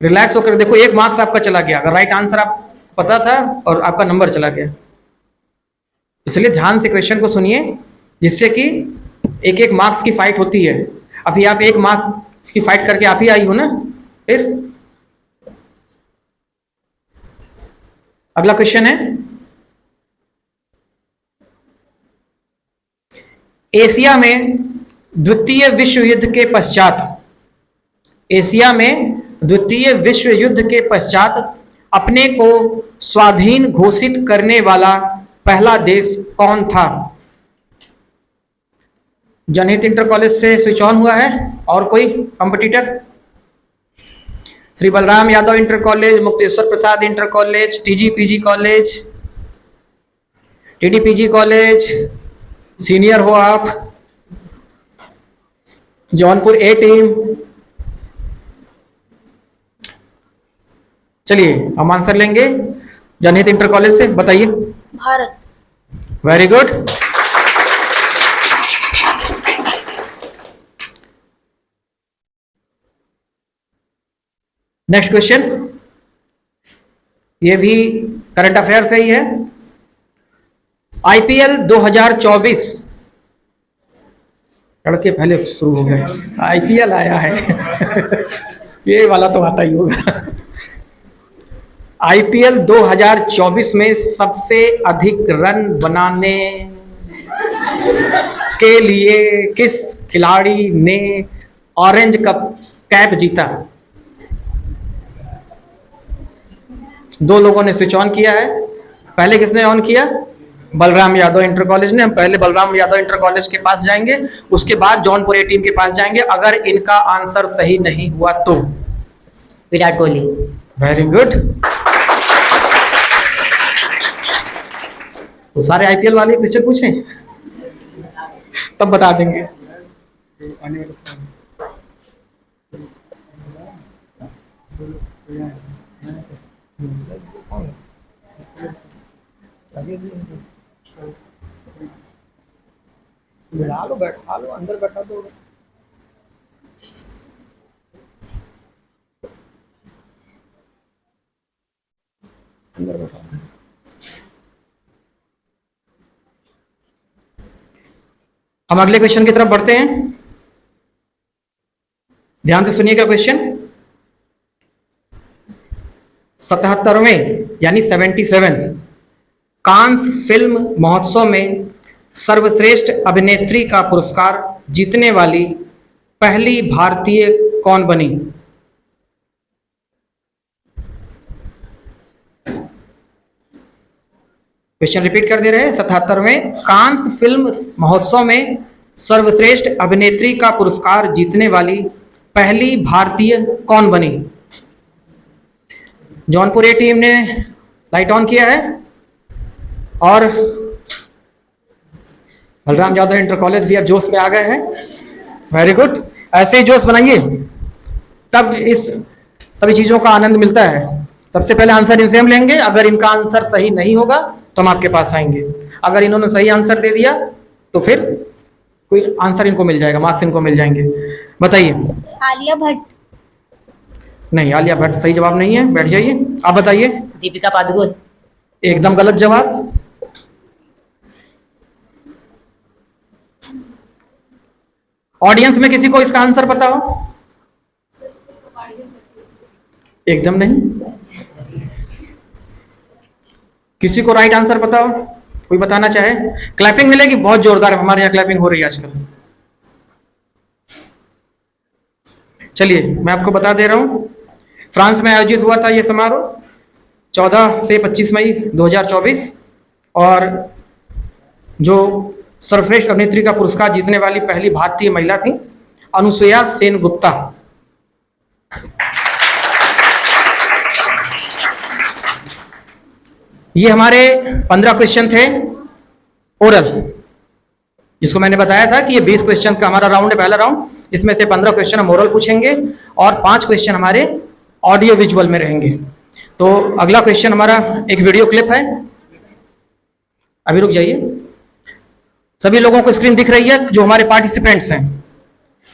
Speaker 1: रिलैक्स होकर देखो, 1 मार्क्स आपका चला गया। अगर राइट आंसर आप पता था और आपका नंबर चला गया। इसलिए ध्यान से क्वेश्चन को सुनिए, जिससे कि 1-1 मार्क्स की फाइट होती है। अभी आप 1 मार्क्स की फाइट करके आप ही आई हो ना। फिर अगला क्वेश्चन है, एशिया में द्वितीय विश्व युद्ध के पश्चात, एशिया में द्वितीय विश्व युद्ध के पश्चात अपने को स्वाधीन घोषित करने वाला पहला देश कौन था? जनहित इंटर कॉलेज से स्विच ऑन हुआ है, और कोई competitor? Shri Balram Yadav inter college, Mukteshwar Prasad inter college, TGPG college, TDPG college, senior हो आप, जौनपुर ए टीम। चलिए हम आंसर लेंगे जनहित इंटर कॉलेज से, बताइए।
Speaker 3: Bharat.
Speaker 1: Very good. Next question, ये भी करंट अफेयर से ही है। आईपीएल 2024, लड़के पहले शुरू हो गए, आईपीएल आया है। ये वाला तो आता ही होगा। आईपीएल 2024 में सबसे अधिक रन बनाने के लिए किस खिलाड़ी ने ऑरेंज कैप जीता? 2 लोगों ने स्विच ऑन किया है। पहले किसने ऑन किया? बलराम यादव इंटर कॉलेज ने। हम पहले बलराम यादव इंटर कॉलेज के पास जाएंगे, उसके बाद जौनपुर ए टीम के पास जाएंगे। अगर इनका आंसर सही नहीं हुआ तो विराट कोहली। Very good. तो सारे आईपीएल वाले क्वेश्चन पूछें, तब बता देंगे। बिठा लो, बैठा लो, अंदर बैठा दो। अंदर बैठा दो। हम अगले क्वेश्चन की तरफ बढ़ते हैं। ध्यान से सुनिएगा क्वेश्चन। 77वें यानी 77 कांस फिल्म महोत्सव में सर्वश्रेष्ठ अभिनेत्री का पुरस्कार जीतने वाली पहली भारतीय कौन बनी? क्वेश्चन रिपीट कर दे रहे हैं। 77वें कांस फिल्म महोत्सव में सर्वश्रेष्ठ अभिनेत्री का पुरस्कार जीतने वाली पहली भारतीय कौन बनी? जौनपुर ए टीम ने लाइट ऑन किया है और बलराम यादव इंटर कॉलेज भी अब जोश में आ गए हैं। वेरी गुड, ऐसे ही जोश बनाइए, तब इस सभी चीजों का आनंद मिलता है। सबसे पहले आंसर इनसे हम लेंगे, अगर इनका आंसर सही नहीं होगा तो हम आपके पास आएंगे। अगर इन्होंने सही आंसर दे दिया तो फिर कोई आंसर इनको मिल जाएगा, मार्क्स इनको मिल जाएंगे। बताइए।
Speaker 3: आलिया भट्ट।
Speaker 1: नहीं, आलिया भट्ट सही जवाब नहीं है, बैठ जाइए। आप बताइए।
Speaker 4: दीपिका पादुकोण।
Speaker 1: एकदम गलत जवाब। ऑडियंस में किसी को इसका आंसर पता हो? एकदम नहीं। किसी को राइट आंसर पता हो? कोई बताना चाहे? क्लैपिंग मिलेगी, बहुत जोरदार, हमारे यहाँ क्लैपिंग हो रही है आजकल। चलिए मैं आपको बता दे रहा हूं, फ्रांस में आयोजित हुआ था यह समारोह 14 से 25 मई 2024 और जो सर्वश्रेष्ठ अभिनेत्री का पुरस्कार जीतने वाली पहली भारतीय महिला थी अनुसुया सेन गुप्ता। ये हमारे 15 क्वेश्चन थे ओरल, जिसको मैंने बताया था कि ये 20 क्वेश्चन का हमारा राउंड है, पहला राउंड। इसमें से 15 क्वेश्चन हम ओरल पूछेंगे और 5 क्वेश्चन हमारे ऑडियो विजुअल में रहेंगे। तो अगला क्वेश्चन हमारा एक वीडियो क्लिप है। अभी रुक जाइए। सभी लोगों को स्क्रीन दिख रही है? जो हमारे पार्टिसिपेंट्स हैं,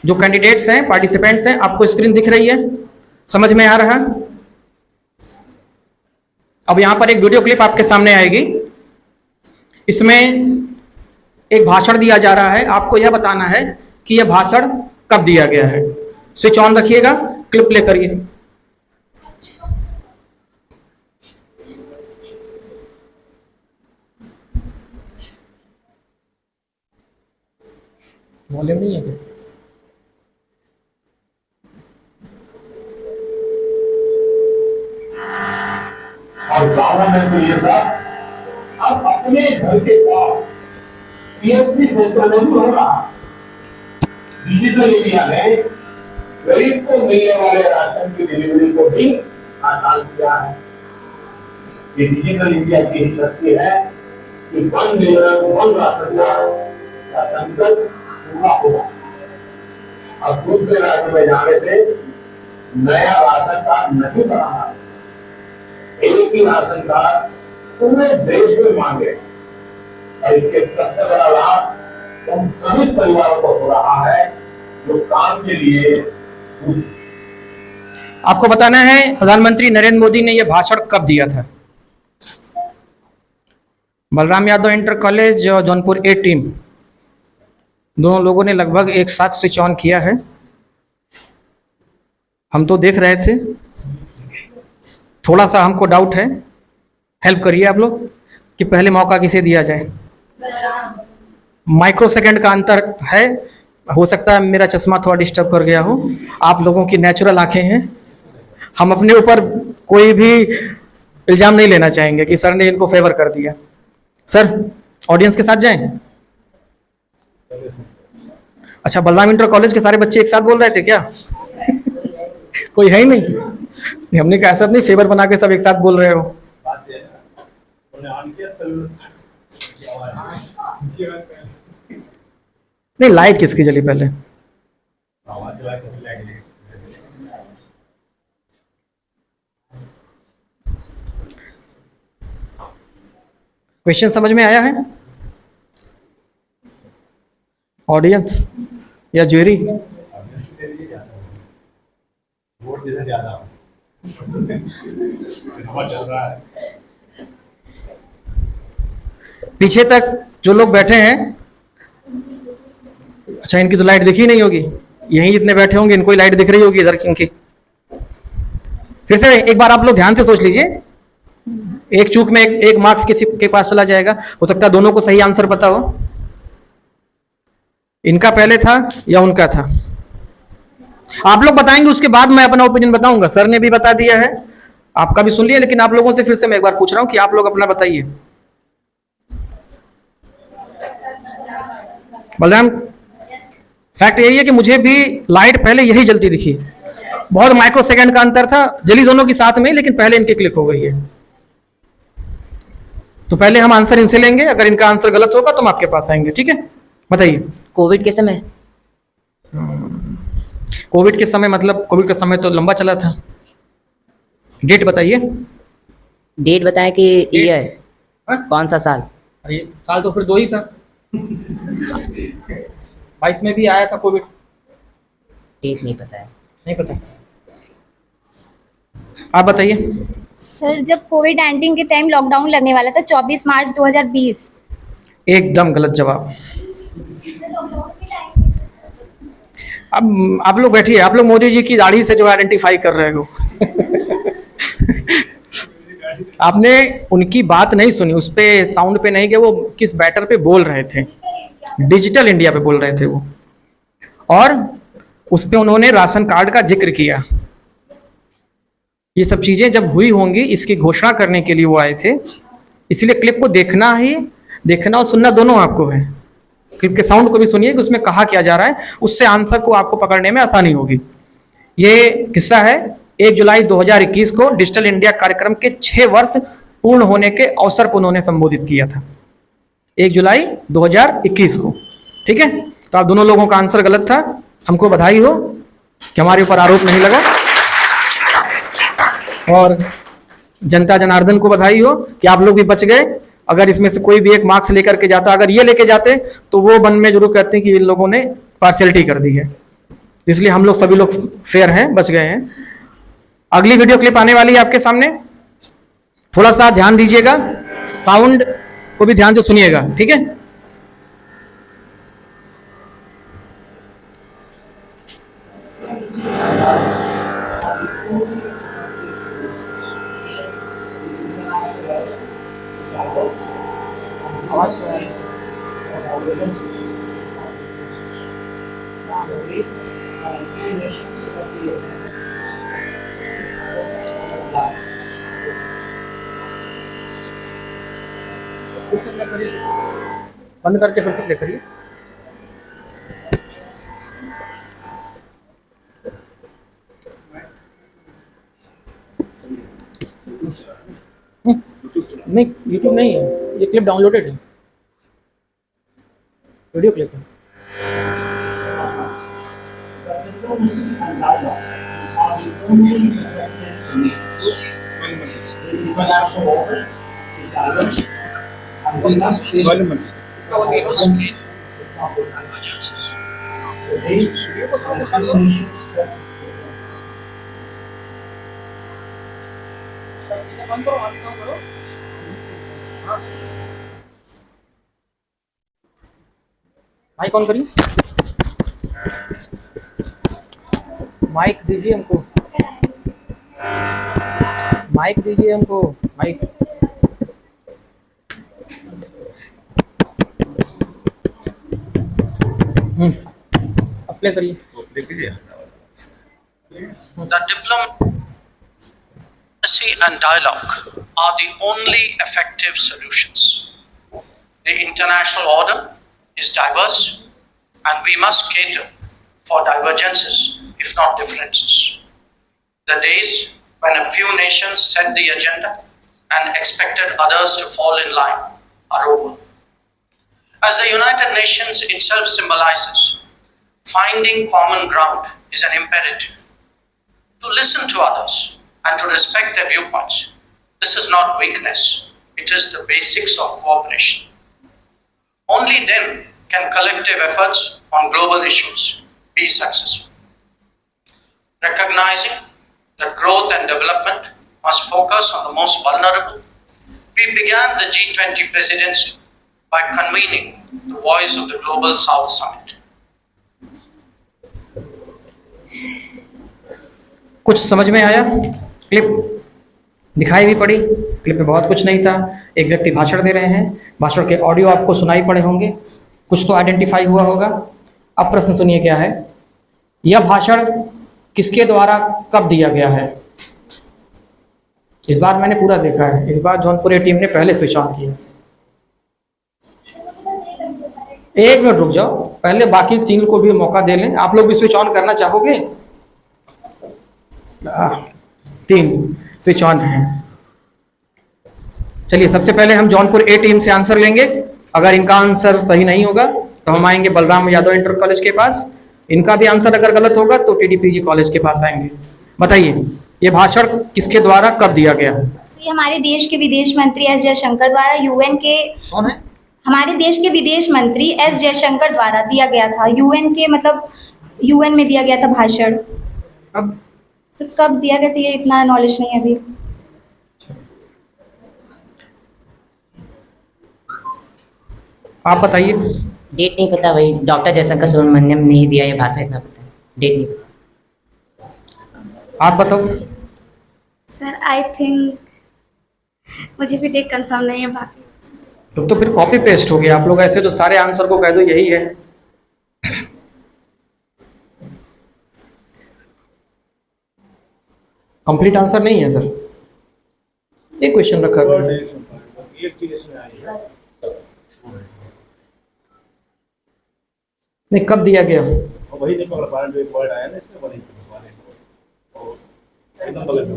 Speaker 1: जो कैंडिडेट्स हैं, पार्टिसिपेंट्स हैं, आपको स्क्रीन दिख रही है? समझ में आ रहा? अब यहां पर एक वीडियो क्लिप आपके सामने आएगी। इसमें एक भाषण दिया जा रहा है, आपको यह बताना है कि यह भाषण कब दिया गया है। स्विच ऑन रखिएगा, क्लिप प्ले करिए। वॉल्यूम नहीं है क्या?
Speaker 5: और गाँवों में तो ये सब अब अपने घर के पास सीएससी सेंटर में भी हो रहा। डिजिटल इंडिया ने गरीब को मिलने वाले राशन की डिलीवरी को भी आसान किया है। ये डिजिटल इंडिया की ही शक्ति है कि 1 मिलियन 1 राशन का संकल्प पूरा होगा। अब दूसरे राज्य में जाने से नया राशन कार्ड नहीं बनाना, एक ही राशन कार्ड पूरे देश में मांगे और इसके सबसे बड़ा लाभ उन सभी परिवारों को हो रहा है जो काम के लिए।
Speaker 1: आपको बताना है प्रधानमंत्री नरेंद्र मोदी ने यह भाषण कब दिया था। बलराम यादव इंटर कॉलेज और जौनपुर ए टीम दोनों लोगों ने लगभग एक साथ स्विच ऑन किया है। हम तो देख रहे थे, थोड़ा सा हमको डाउट है। हेल्प करिए आप लोग कि पहले मौका किसे दिया जाए। माइक्रो सेकंड का अंतर है, हो सकता है मेरा चश्मा थोड़ा डिस्टर्ब कर गया हो। आप लोगों की नेचुरल आंखें हैं, हम अपने ऊपर कोई भी इल्जाम नहीं लेना चाहेंगे कि सर ने इनको फेवर कर दिया। सर ऑडियंस के साथ जाएं। अच्छा, बलराम इंटर कॉलेज के सारे बच्चे एक साथ बोल रहे थे क्या? कोई है ही नहीं। हमने कहा ऐसा नहीं फेवर बना के सब एक साथ बोल रहे हो। नहीं, लाइट किसकी जली पहले? क्वेश्चन समझ में आया है? ऑडियंस या ज्यूरी?
Speaker 2: वोट जिधर ज्यादा हो चल रहा है।
Speaker 1: पीछे तक जो लोग बैठे हैं, अच्छा इनकी तो लाइट दिखी नहीं होगी। यहीं जितने बैठे होंगे इनको ही लाइट दिख रही होगी इधर इनकी। फिर से एक बार आप लोग ध्यान से सोच लीजिए, एक चूक में एक मार्क्स किसी के पास चला जाएगा। हो सकता है दोनों को सही आंसर पता हो। इनका पहले था या उनका था, आप लोग बताएंगे, उसके बाद मैं अपना ओपिनियन बताऊंगा। सर ने भी बता दिया है, आपका भी सुन लिया, लेकिन आप लोगों से फिर से मैं एक बार पूछ रहा हूं कि आप लोग अपना बताइए। बलराम, फैक्ट यही है कि मुझे भी लाइट पहले यही जलती दिखी, बहुत माइक्रो सेकंड का अंतर था, जली दोनों की साथ में, लेकिन पहले इनकी क्लिक हो गई है। तो पहले हम आंसर इनसे लेंगे, अगर इनका आंसर गलत होगा तो हम आपके पास आएंगे, ठीक है? बताइए।
Speaker 4: कोविड के समय।
Speaker 1: कोविड के समय मतलब कोविड का समय तो लंबा चला था। डेट बताइए।
Speaker 4: डेट बताएं कि ईयर,
Speaker 1: हाँ?
Speaker 4: कौन सा साल?
Speaker 1: अरे साल तो फिर 2 ही था। 22 में भी आया था कोविड।
Speaker 4: डेट नहीं पता है।
Speaker 1: नहीं पता, आप बताइए।
Speaker 3: सर जब कोविड-19 के टाइम लॉकडाउन लगने वाला था 24 मार्च 2020।
Speaker 1: एकदम गलत जवाब। अब आप लोग बैठिए, आप लोग मोदी जी की दाढ़ी से जो आइडेंटिफाई कर रहे हो। आपने उनकी बात नहीं सुनी, उस पे साउंड पे नहीं गए, वो किस बैटर पे बोल रहे थे, डिजिटल इंडिया पे बोल रहे थे वो, और उस पे उन्होंने राशन कार्ड का जिक्र किया। ये सब चीजें जब हुई होंगी इसकी घोषणा करने के लिए वो आए थे, इसलिए क्लिप को देखना और सुनना दोनों आपको है। क्लिप के साउंड को भी सुनिए कि उसमें कहा क्या जा रहा है, उससे आंसर को आपको पकड़ने में आसानी होगी। ये किस्सा है 1 जुलाई 2021 को डिजिटल इंडिया कार्यक्रम के 6 वर्ष पूर्ण होने के अवसर पर उन्होंने संबोधित किया था, 1 जुलाई 2021 को, ठीक है? तो आप दोनों लोगों का आंसर गलत था, हमको बधाई हो कि हमारे ऊपर आरोप नहीं लगा, और जनता जनार्दन को बधाई हो कि आप लोग भी बच गए। अगर इसमें से कोई भी एक मार्क्स लेकर के जाता, अगर ये लेके जाते तो वो मन में जरूर कहते हैं कि इन लोगों ने पार्शियलिटी कर दी है, इसलिए हम लोग सभी लोग फेयर हैं, बच गए हैं। अगली वीडियो क्लिप आने वाली है आपके सामने, थोड़ा सा ध्यान दीजिएगा, साउंड को भी ध्यान से सुनिएगा, ठीक है? आवाज क्यों आ रही है? बंद करके फिर से प्ले करिए। नहीं, यूट्यूब नहीं है, ये क्लिप डाउनलोडेड है, वीडियो क्लिप है। माइक ऑन करिए, माइक दीजिए हमको, माइक दीजिए हमको, माइक। अब प्ले करिए।
Speaker 6: The diplomacy and dialogue are the only effective solutions. The international order is diverse and we must cater for divergences, if not differences. The days when a few nations set the agenda and expected others to fall in line are over. As the United Nations itself symbolizes, finding common ground is an imperative. To listen to others and to respect their viewpoints, this is not weakness, it is the basics of cooperation. Only then can collective efforts on global issues be successful. Recognizing that growth and development must focus on the most vulnerable, we began the G20 presidency by convening the Voice of the Global South Summit.
Speaker 1: कुछ समझ में आया? Clip दिखाई भी पड़ी, clip में बहुत कुछ नहीं था। एक व्यक्ति भाषण दे रहे हैं, भाषण के ऑडियो आपको सुनाई पड़े होंगे, कुछ तो आइडेंटिफाई हुआ होगा। अब प्रश्न सुनिए क्या है, यह भाषण किसके द्वारा कब दिया गया है? इस बार मैंने पूरा देखा है, इस बार जौनपुर टीम ने पहले स्विच ऑन किया। एक मिनट रुक जाओ, पहले बाकी 3 को भी मौका दे लें। आप लोग भी स्विच ऑन करना चाहोगे? 3 स्विच ऑन है। चलिए, सबसे पहले हम जौनपुर ए टीम से आंसर लेंगे। अगर इनका आंसर सही नहीं होगा तो हम आएंगे बलराम यादव इंटर कॉलेज के पास। इनका भी आंसर अगर गलत होगा तो टीडीपीजी कॉलेज के पास आएंगे। बताइए, ये भाषण किसके द्वारा कब दिया गया?
Speaker 3: ये हमारे देश के विदेश मंत्री एस जयशंकर द्वारा यूएन के,
Speaker 1: कौन है?
Speaker 3: हमारे देश के विदेश मंत्री एस जयशंकर द्वारा दिया गया था। यूएन के मतलब यूएन में दिया गया था भाषण।
Speaker 1: अब
Speaker 3: सर कब दिया गया था ये इतना नॉलेज नहीं है अभी।
Speaker 1: आप बताइए।
Speaker 4: डेट नहीं पता, वही डॉक्टर जयशंकर सुब्रमण्यम ने ही दिया ये भाषण, इतना पता है, डेट नहीं पता।
Speaker 1: आप बताओ।
Speaker 7: सर आई थिंक मुझे भी डेट कंफर्म नहीं है बाकी।
Speaker 1: तो फिर कॉपी पेस्ट हो गया। आप लोग ऐसे तो सारे आंसर को कह दो यही है। कंप्लीट आंसर नहीं है सर, एक क्वेश्चन रखा गया। नहीं, कब दिया गया?
Speaker 2: वही देखो, अखबार में एक वर्ड आया ना, इसमें बड़ी एकदम बगल में।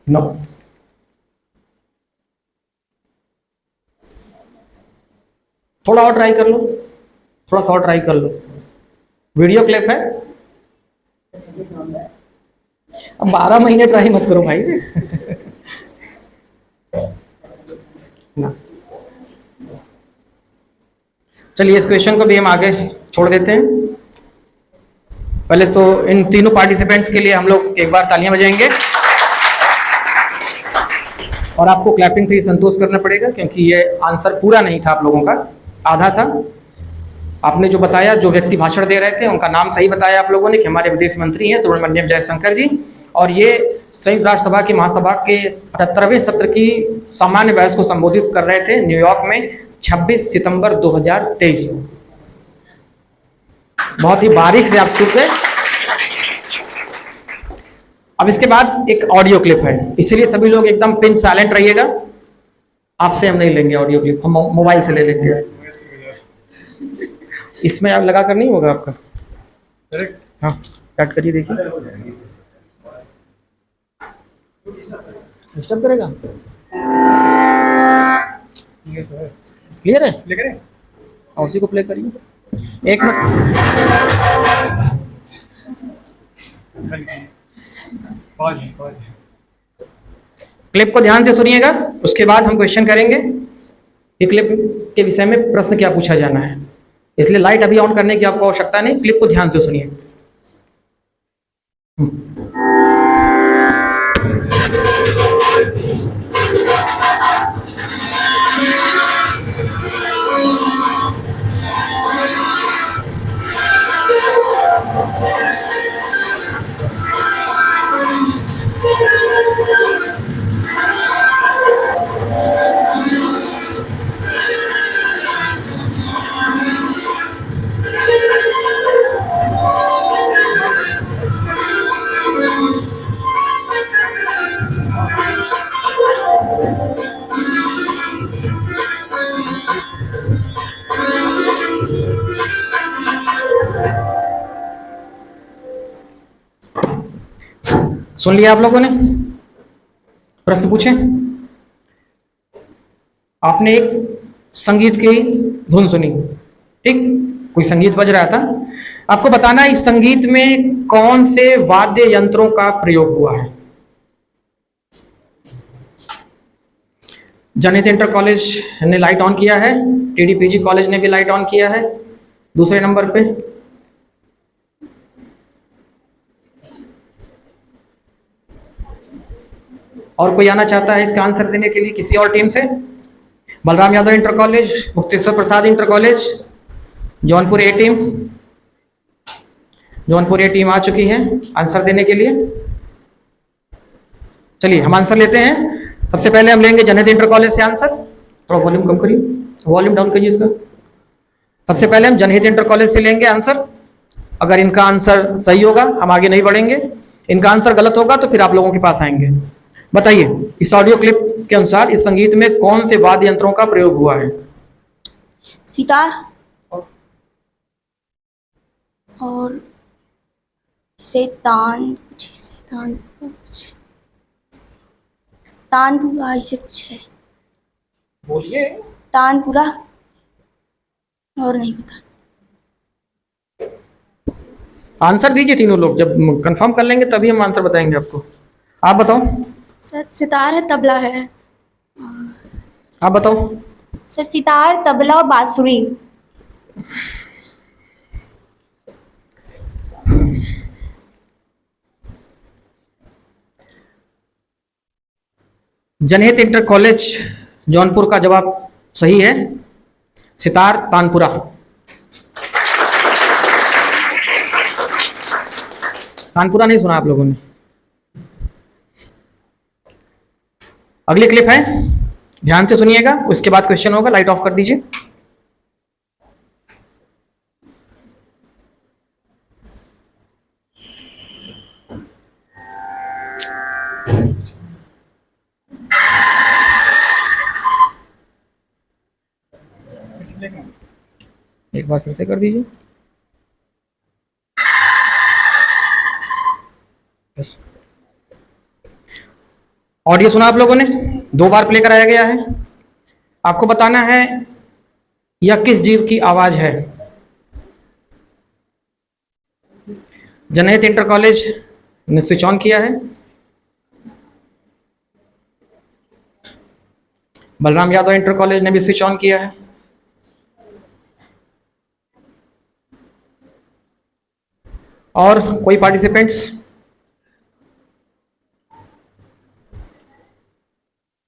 Speaker 1: नो, थोड़ा और ट्राई कर लो, थोड़ा सा और ट्राई कर लो। वीडियो क्लिप है। अब 12 महीने ट्राई मत करो भाई। ना, चलिए इस क्वेश्चन को भी हम आगे छोड़ देते हैं। पहले तो इन तीनों पार्टिसिपेंट्स के लिए हम लोग एक बार तालियां बजाएंगे और आपको क्लैपिंग से ही संतोष करना पड़ेगा, क्योंकि ये आंसर पूरा नहीं था, आप लोगों का आधा था। आपने जो बताया, जो व्यक्ति भाषण दे रहे थे उनका नाम सही बताया आप लोगों ने कि हमारे विदेश मंत्री हैं सुब्रमण्यम जयशंकर जी, और ये संयुक्त राष्ट्र सभा की महासभा के 78वें सत्र की सामान्य बहस को संबोधित कर रहे थे न्यूयॉर्क में 26 सितंबर 2023 को। बहुत ही बारीक से आप चुप गए। अब इसके बाद एक ऑडियो क्लिप है, इसीलिए सभी लोग एकदम पिन साइलेंट रहिएगा। आपसे हम नहीं लेंगे ऑडियो क्लिप, हम मोबाइल से ले लेंगे। इसमें आप लगा कर नहीं होगा आपका। हाँ, कट करिए, देखिए डिस्टर्ब करेगा। क्लियर है? और उसी को प्ले करिए। एक मिनट, क्लिप को ध्यान से सुनिएगा, उसके बाद हम क्वेश्चन करेंगे। ये क्लिप के विषय में प्रश्न क्या पूछा जाना है, इसलिए लाइट अभी ऑन करने की आपको आवश्यकता नहीं। क्लिप को ध्यान से सुनिए। सुन लिया आप लोगों ने? प्रश्न पूछे। आपने एक संगीत की धुन सुनी, ठीक? कोई संगीत बज रहा था, आपको बताना है इस संगीत में कौन से वाद्य यंत्रों का प्रयोग हुआ है। जनहित इंटर कॉलेज ने लाइट ऑन किया है, टीडीपीजी कॉलेज ने भी लाइट ऑन किया है। दूसरे नंबर पे और कोई आना चाहता है इसका आंसर देने के लिए किसी और टीम से? Balram Yadav inter college, Mukteshwar Prasad inter college, Jaunpur ए टीम। जौनपुर ए टीम आ चुकी है आंसर देने के लिए। चलिए हम आंसर लेते हैं। सबसे पहले हम लेंगे जनहित इंटर कॉलेज से आंसर। थोड़ा वॉल्यूम कम करिए, वॉल्यूम डाउन करिए इसका। सबसे पहले हम जनहित इंटर कॉलेज से लेंगे आंसर। अगर इनका आंसर सही होगा हम आगे नहीं बढ़ेंगे, इनका आंसर गलत होगा तो फिर आप लोगों के पास आएंगे। बताइए, इस ऑडियो क्लिप के अनुसार इस संगीत में कौन से वाद्य यंत्रों का प्रयोग हुआ है?
Speaker 7: सितार और तानपुरा ऐसे कुछ है।
Speaker 1: बोलिए।
Speaker 7: तानपुरा और नहीं पता।
Speaker 1: आंसर दीजिए तीनों लोग, जब कंफर्म कर लेंगे तभी हम आंसर बताएंगे आपको। आप बताओ।
Speaker 7: सर सितार है, तबला है।
Speaker 1: आप बताओ।
Speaker 3: सर सितार, तबला और बांसुरी।
Speaker 1: जनहित इंटर कॉलेज जौनपुर का जवाब सही है, सितार, तानपुरा। तानपुरा नहीं सुना आप लोगों ने? अगली क्लिप है, ध्यान से सुनिएगा, उसके बाद क्वेश्चन होगा। लाइट ऑफ कर दीजिए। एक बार फिर से कर दीजिए। ऑडियो सुना आप लोगों ने? 2 बार प्ले कराया गया है। आपको बताना है यह किस जीव की आवाज है। जनहित इंटर कॉलेज ने स्विच ऑन किया है। बलराम यादव इंटर कॉलेज ने भी स्विच ऑन किया है। और कोई पार्टिसिपेंट्स?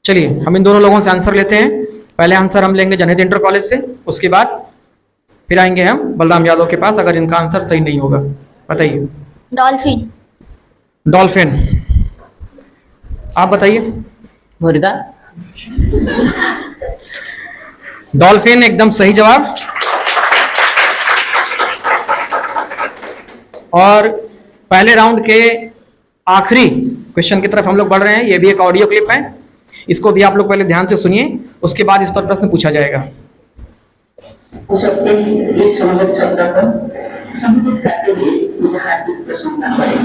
Speaker 1: चलिए हम इन दोनों लोगों से आंसर लेते हैं। पहले आंसर हम लेंगे जनहित इंटर कॉलेज से, उसके बाद फिर आएंगे हम बलराम यादव के पास, अगर इनका आंसर सही नहीं होगा। बताइए।
Speaker 3: डॉल्फिन।
Speaker 1: डॉल्फिन। आप बताइए।
Speaker 4: मुर्गा।
Speaker 1: डॉल्फिन एकदम सही जवाब। और पहले राउंड के आखिरी क्वेश्चन की तरफ हम लोग बढ़ रहे हैं। ये भी एक ऑडियो क्लिप है, इसको भी आप लोग पहले ध्यान से सुनिए, उसके बाद इस पर प्रश्न पूछा जाएगा।
Speaker 5: उस अपने इस समझ सकता था संबंधित करते हुए मुझे हार्दिक प्रशंसा करें।